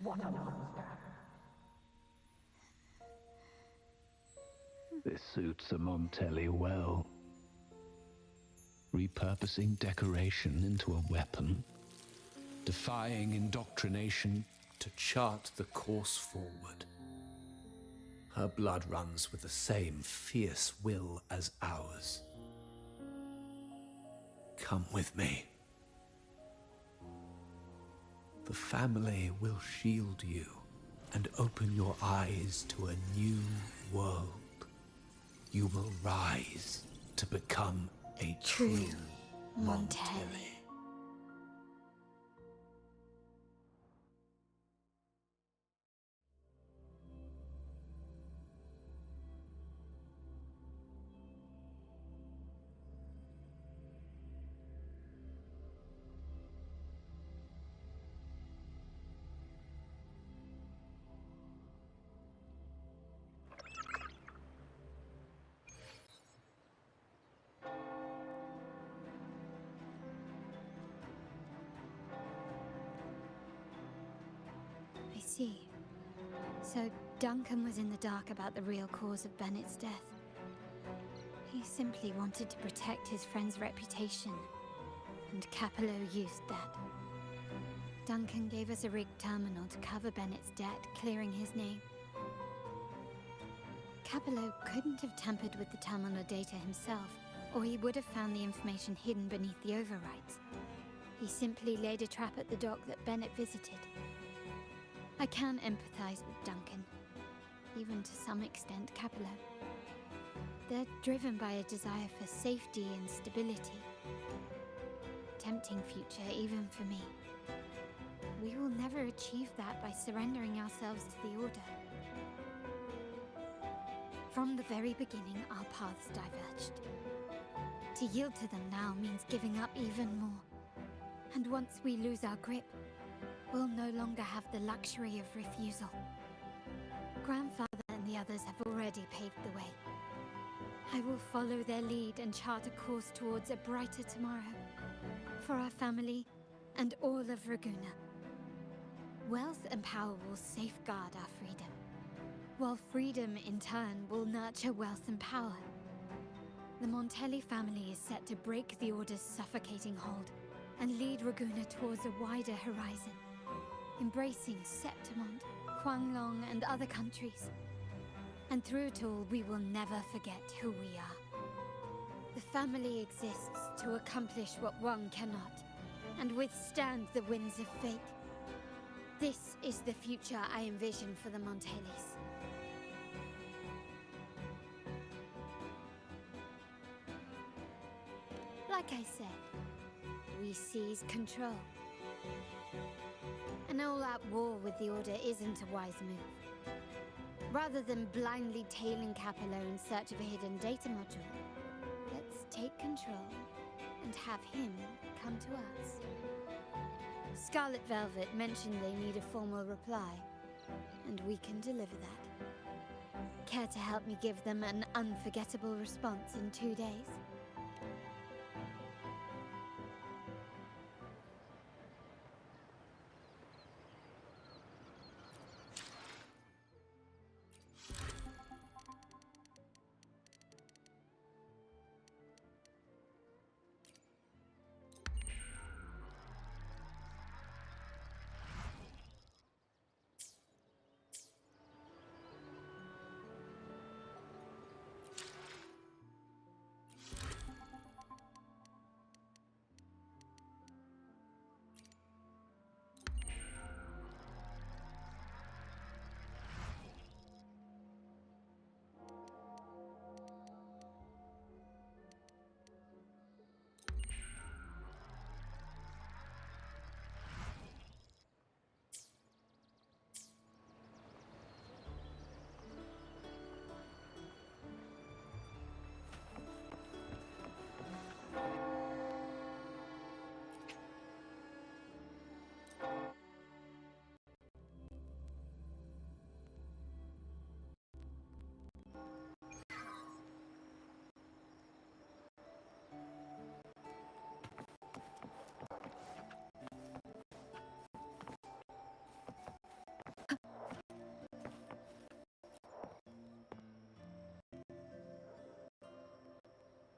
What a monster! This suits a Montelli well. Repurposing decoration into a weapon, defying indoctrination to chart the course forward. Her blood runs with the same fierce will as ours. Come with me. The family will shield you and open your eyes to a new world. You will rise to become a true Montelli. I see. So Duncan was in the dark about the real cause of Bennett's death. He simply wanted to protect his friend's reputation, and Capello used that. Duncan gave us a rigged terminal to cover Bennett's debt, clearing his name. Capello couldn't have tampered with the terminal data himself, or he would have found the information hidden beneath the overwrites. He simply laid a trap at the dock that Bennett visited. I can empathize with Duncan, even to some extent Capello. They're driven by a desire for safety and stability. Tempting future even for me. We will never achieve that by surrendering ourselves to the Order. From the very beginning, our paths diverged. To yield to them now means giving up even more. And once we lose our grip, we'll no longer have the luxury of refusal. Grandfather and the others have already paved the way. I will follow their lead and chart a course towards a brighter tomorrow. For our family and all of Raguna. Wealth and power will safeguard our freedom, while freedom in turn will nurture wealth and power. The Montelli family is set to break the Order's suffocating hold and lead Raguna towards a wider horizon, embracing Septimont, Huanglong, and other countries. And through it all, we will never forget who we are. The family exists to accomplish what one cannot, and withstand the winds of fate. This is the future I envision for the Montellis. Like I said, we seize control. An all-out war with the Order isn't a wise move. Rather than blindly tailing Capello in search of a hidden data module, let's take control and have him come to us. Scarlet Velvet mentioned they need a formal reply, and we can deliver that. Care to help me give them an unforgettable response in 2 days?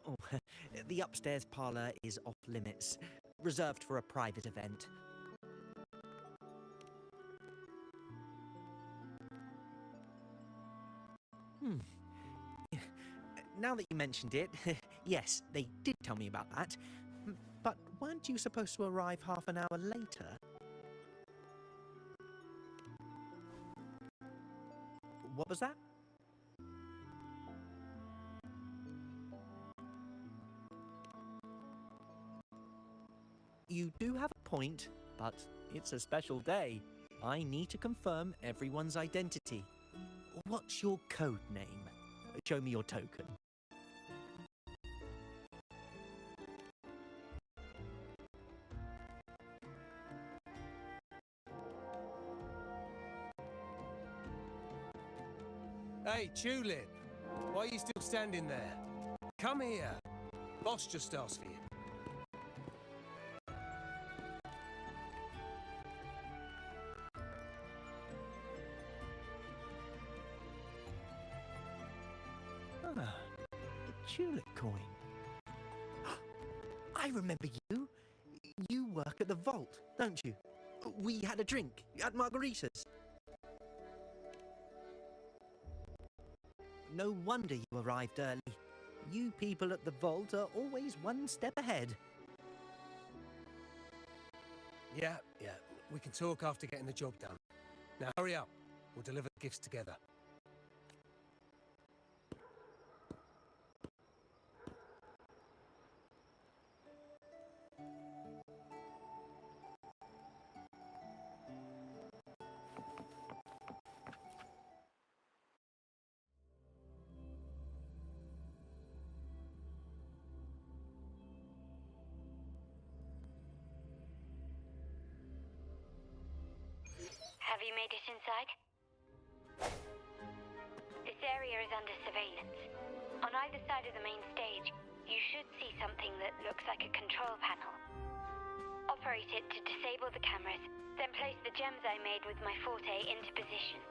Oh, the upstairs parlour is off limits, reserved for a private event. Now that you mentioned it, yes, they did tell me about that. But weren't you supposed to arrive half an hour later? What was that? You do have a point, but it's a special day. I need to confirm everyone's identity. What's your code name? Show me your token. Hey, Tulip! Why are you still standing there? Come here. Boss just asked for you. Ah, the tulip coin. I remember you. You work at the vault, don't you? We had a drink at Margarita's. No wonder you arrived early. You people at the vault are always one step ahead. Yeah. We can talk after getting the job done. Now hurry up. We'll deliver the gifts together. Have you made it inside? This area is under surveillance. On either side of the main stage, you should see something that looks like a control panel. Operate it to disable the cameras, then place the gems I made with my forte into position.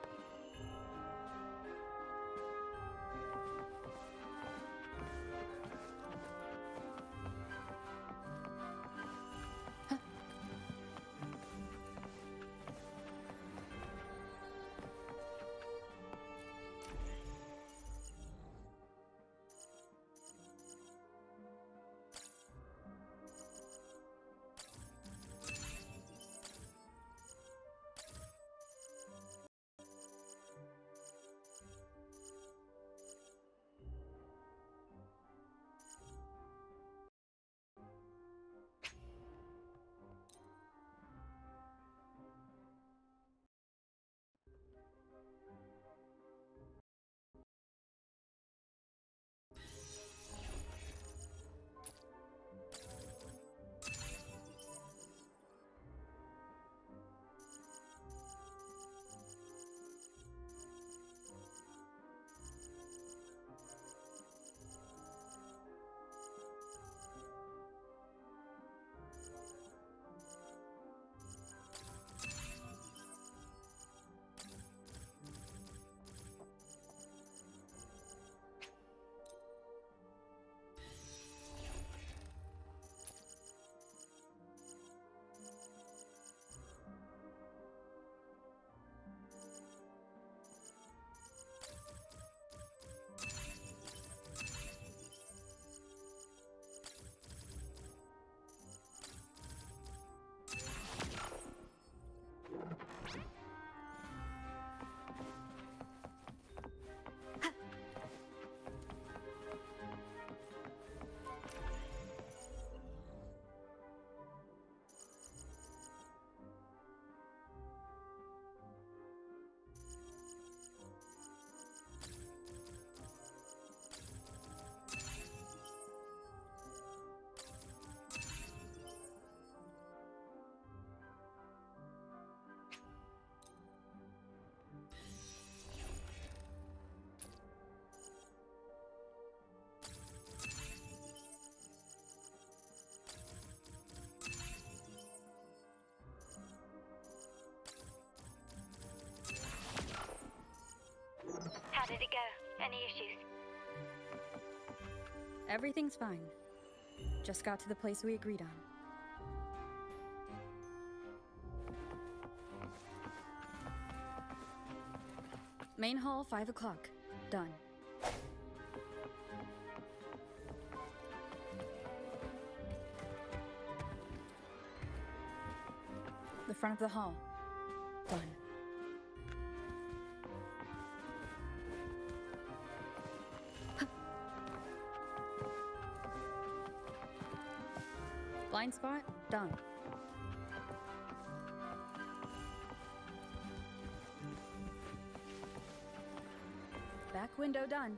Everything's fine. Just got to the place we agreed on. Main hall, 5 o'clock. Done. The front of the hall. Done. Blind spot? Done. Back window done.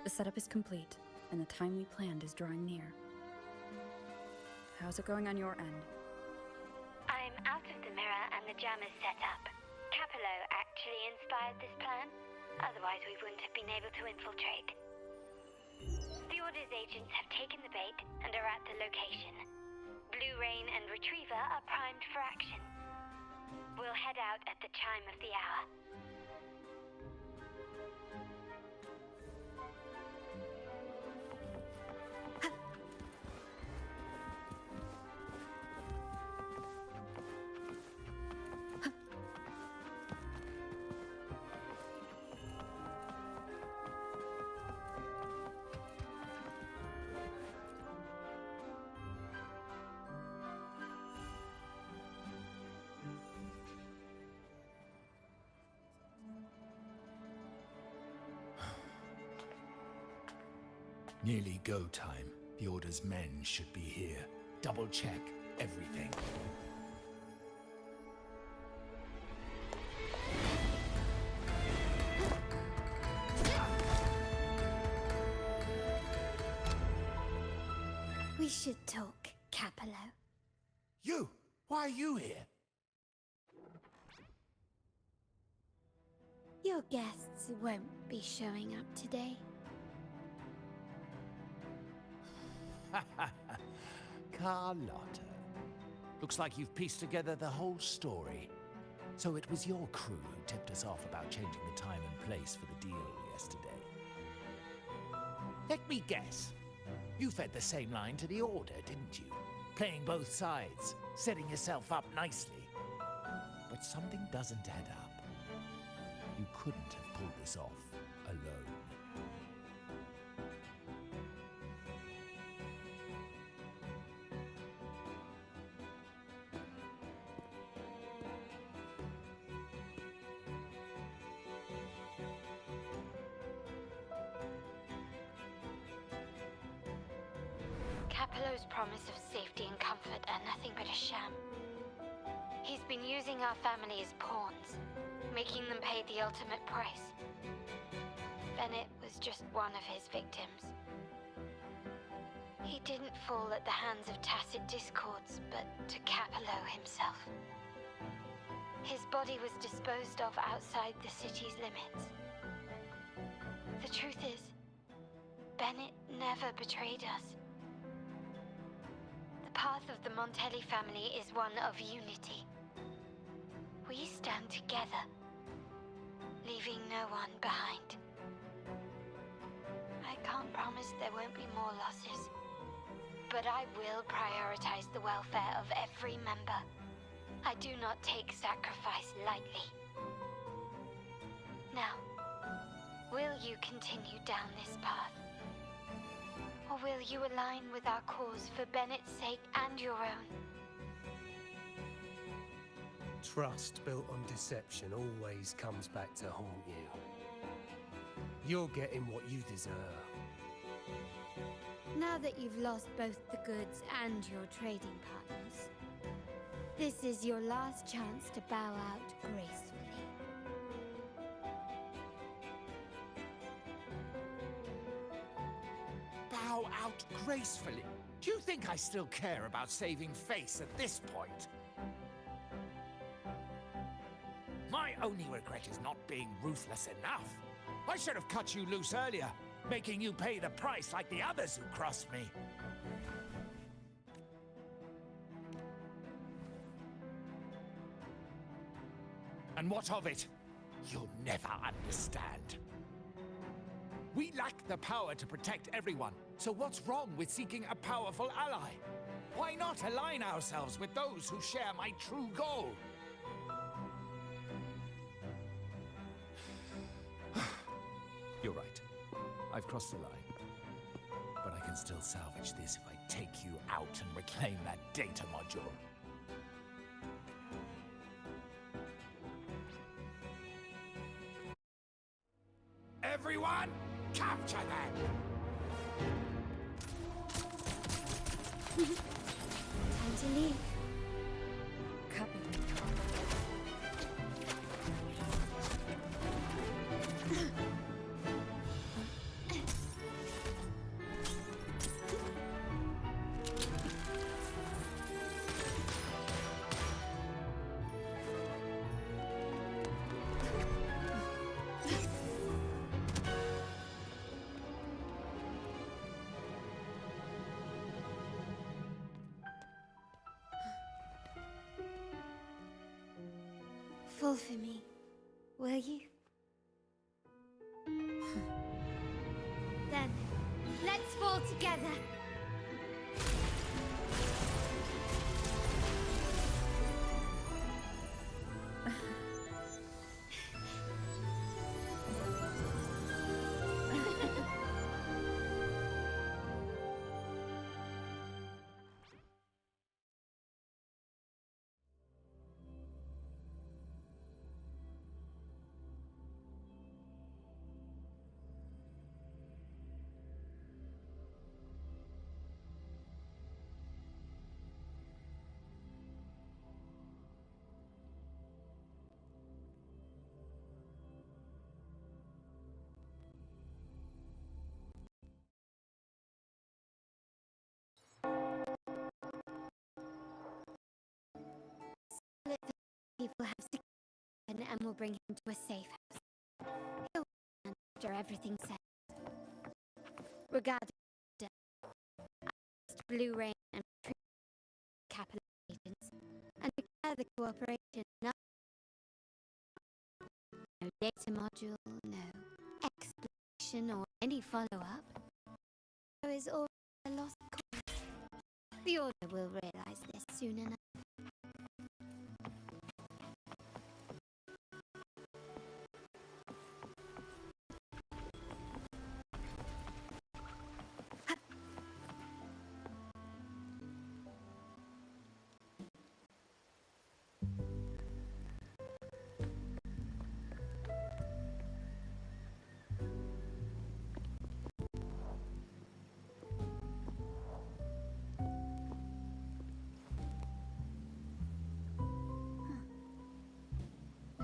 The setup is complete, and the time we planned is drawing near. How's it going on your end? I'm out of the mirror and the jam is set up. Capello actually inspired this plan. Otherwise, we wouldn't have been able to infiltrate. The Order's agents have taken the bait and are at the location. Blue Rain and Retriever are primed for action. We'll head out at the chime of the hour. Nearly go time. The Order's men should be here. Double check everything. We should talk, Capello. You! Why are you here? Your guests won't be showing up today. Carlotta. Looks like you've pieced together the whole story. So it was your crew who tipped us off about changing the time and place for the deal yesterday. Let me guess. You fed the same line to the Order, didn't you? Playing both sides, setting yourself up nicely. But something doesn't add up. You couldn't have pulled this off alone. Capello's promise of safety and comfort are nothing but a sham. He's been using our family as pawns, making them pay the ultimate price. Bennett was just one of his victims. He didn't fall at the hands of tacit discords, but to Capello himself. His body was disposed of outside the city's limits. The truth is, Bennett never betrayed us. The path of the Montelli family is one of unity. We stand together, leaving no one behind. I can't promise there won't be more losses, but I will prioritize the welfare of every member. I do not take sacrifice lightly. Now, will you continue down this path? Or will you align with our cause for Bennett's sake and your own? Trust built on deception always comes back to haunt you. You're getting what you deserve. Now that you've lost both the goods and your trading partners, this is your last chance to bow out gracefully. Bow out gracefully? Do you think I still care about saving face at this point? My only regret is not being ruthless enough. I should have cut you loose earlier, making you pay the price like the others who crossed me. And what of it? You'll never understand. We lack the power to protect everyone, so what's wrong with seeking a powerful ally? Why not align ourselves with those who share my true goal? You're right. I've crossed the line. But I can still salvage this if I take you out and reclaim that data module. Everyone, capture them! Time to leave. Copy. Fall for me, will you? Then, let's fall together. People have secured and will bring him to a safe house. He'll return after everything's set. Regarding I asked Blue Rain and capital agents and declare the cooperation no data module, no explanation or any follow-up. There is already a lost cause. The Order will realize this soon enough.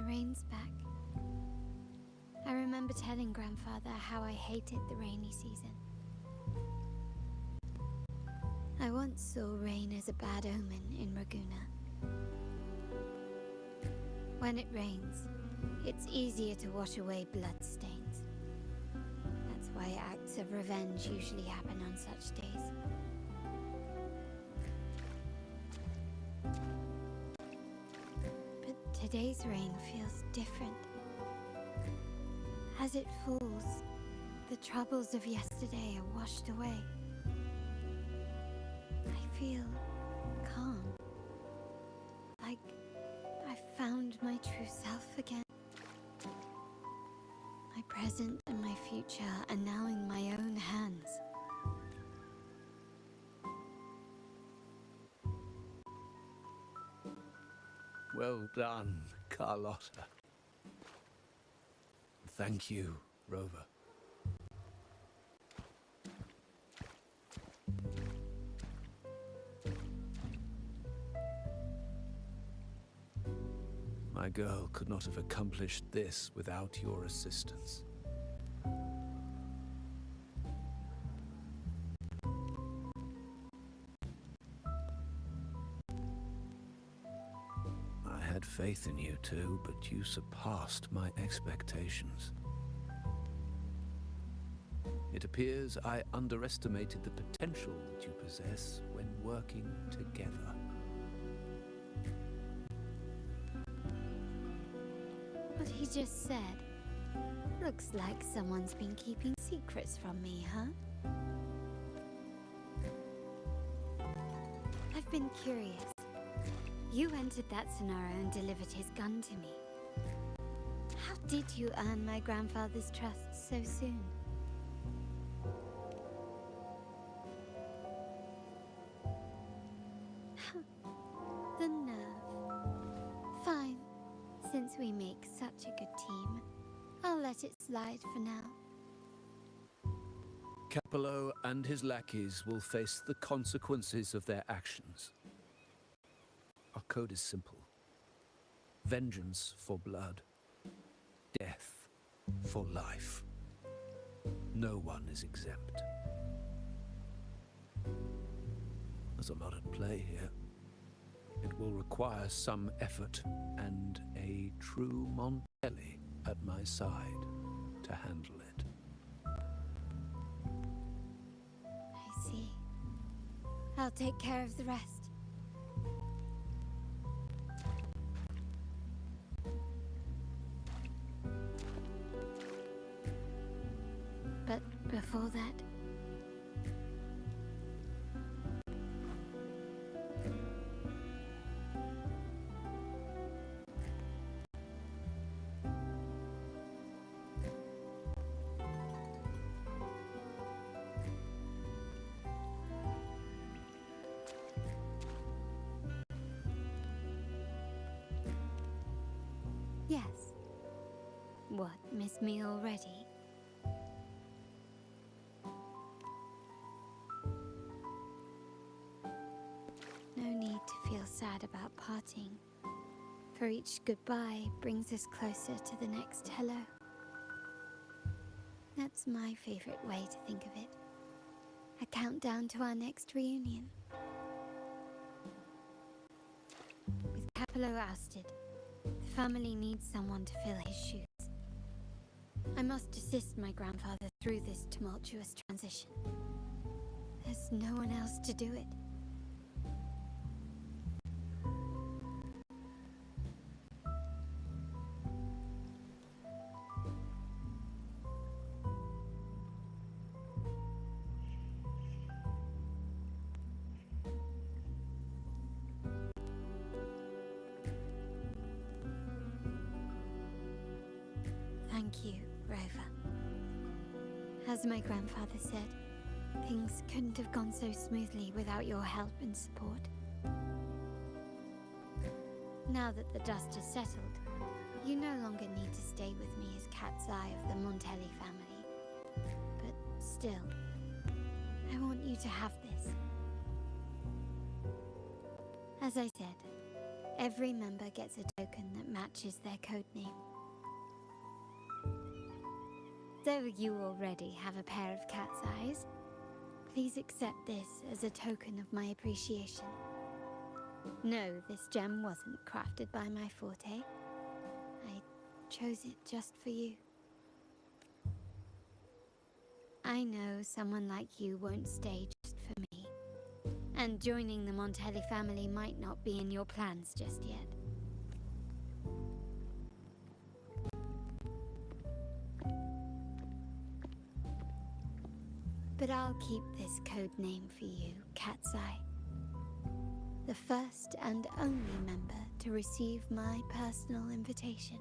Rain's back. I remember telling Grandfather how I hated the rainy season. I once saw rain as a bad omen in Raguna. When it rains, it's easier to wash away bloodstains. That's why acts of revenge usually happen on such days. Today's rain feels different. As it falls, the troubles of yesterday are washed away. I feel calm. Like I've found my true self again. My present and my future are now in my own hands. Well done, Carlotta. Thank you, Rover. My girl could not have accomplished this without your assistance. I had faith in you too, but you surpassed my expectations. It appears I underestimated the potential that you possess when working together. What he just said looks like someone's been keeping secrets from me, huh? I've been curious. You entered that scenario and delivered his gun to me. How did you earn my grandfather's trust so soon? The nerve. Fine. Since we make such a good team, I'll let it slide for now. Capello and his lackeys will face the consequences of their actions. Our code is simple. Vengeance for blood. Death for life. No one is exempt. There's a lot at play here. It will require some effort and a true Montelli at my side to handle it. I see. I'll take care of the rest. But before that... Yes. What, miss me already? No need to feel sad about parting, for each goodbye brings us closer to the next hello. That's my favorite way to think of it. A countdown to our next reunion. With Capello ousted, the family needs someone to fill his shoes. I must assist my grandfather through this tumultuous transition. There's no one else to do it. Thank you, Rover. As my grandfather said, things couldn't have gone so smoothly without your help and support. Now that the dust has settled, you no longer need to stay with me as cat's eye of the Montelli family. But still, I want you to have this. As I said, every member gets a token that matches their codename. Though you already have a pair of cat's eyes, please accept this as a token of my appreciation. No, this gem wasn't crafted by my forte. I chose it just for you. I know someone like you won't stay just for me, and joining the Montelli family might not be in your plans just yet. But I'll keep this code name for you, Cat's Eye. The first and only member to receive my personal invitation.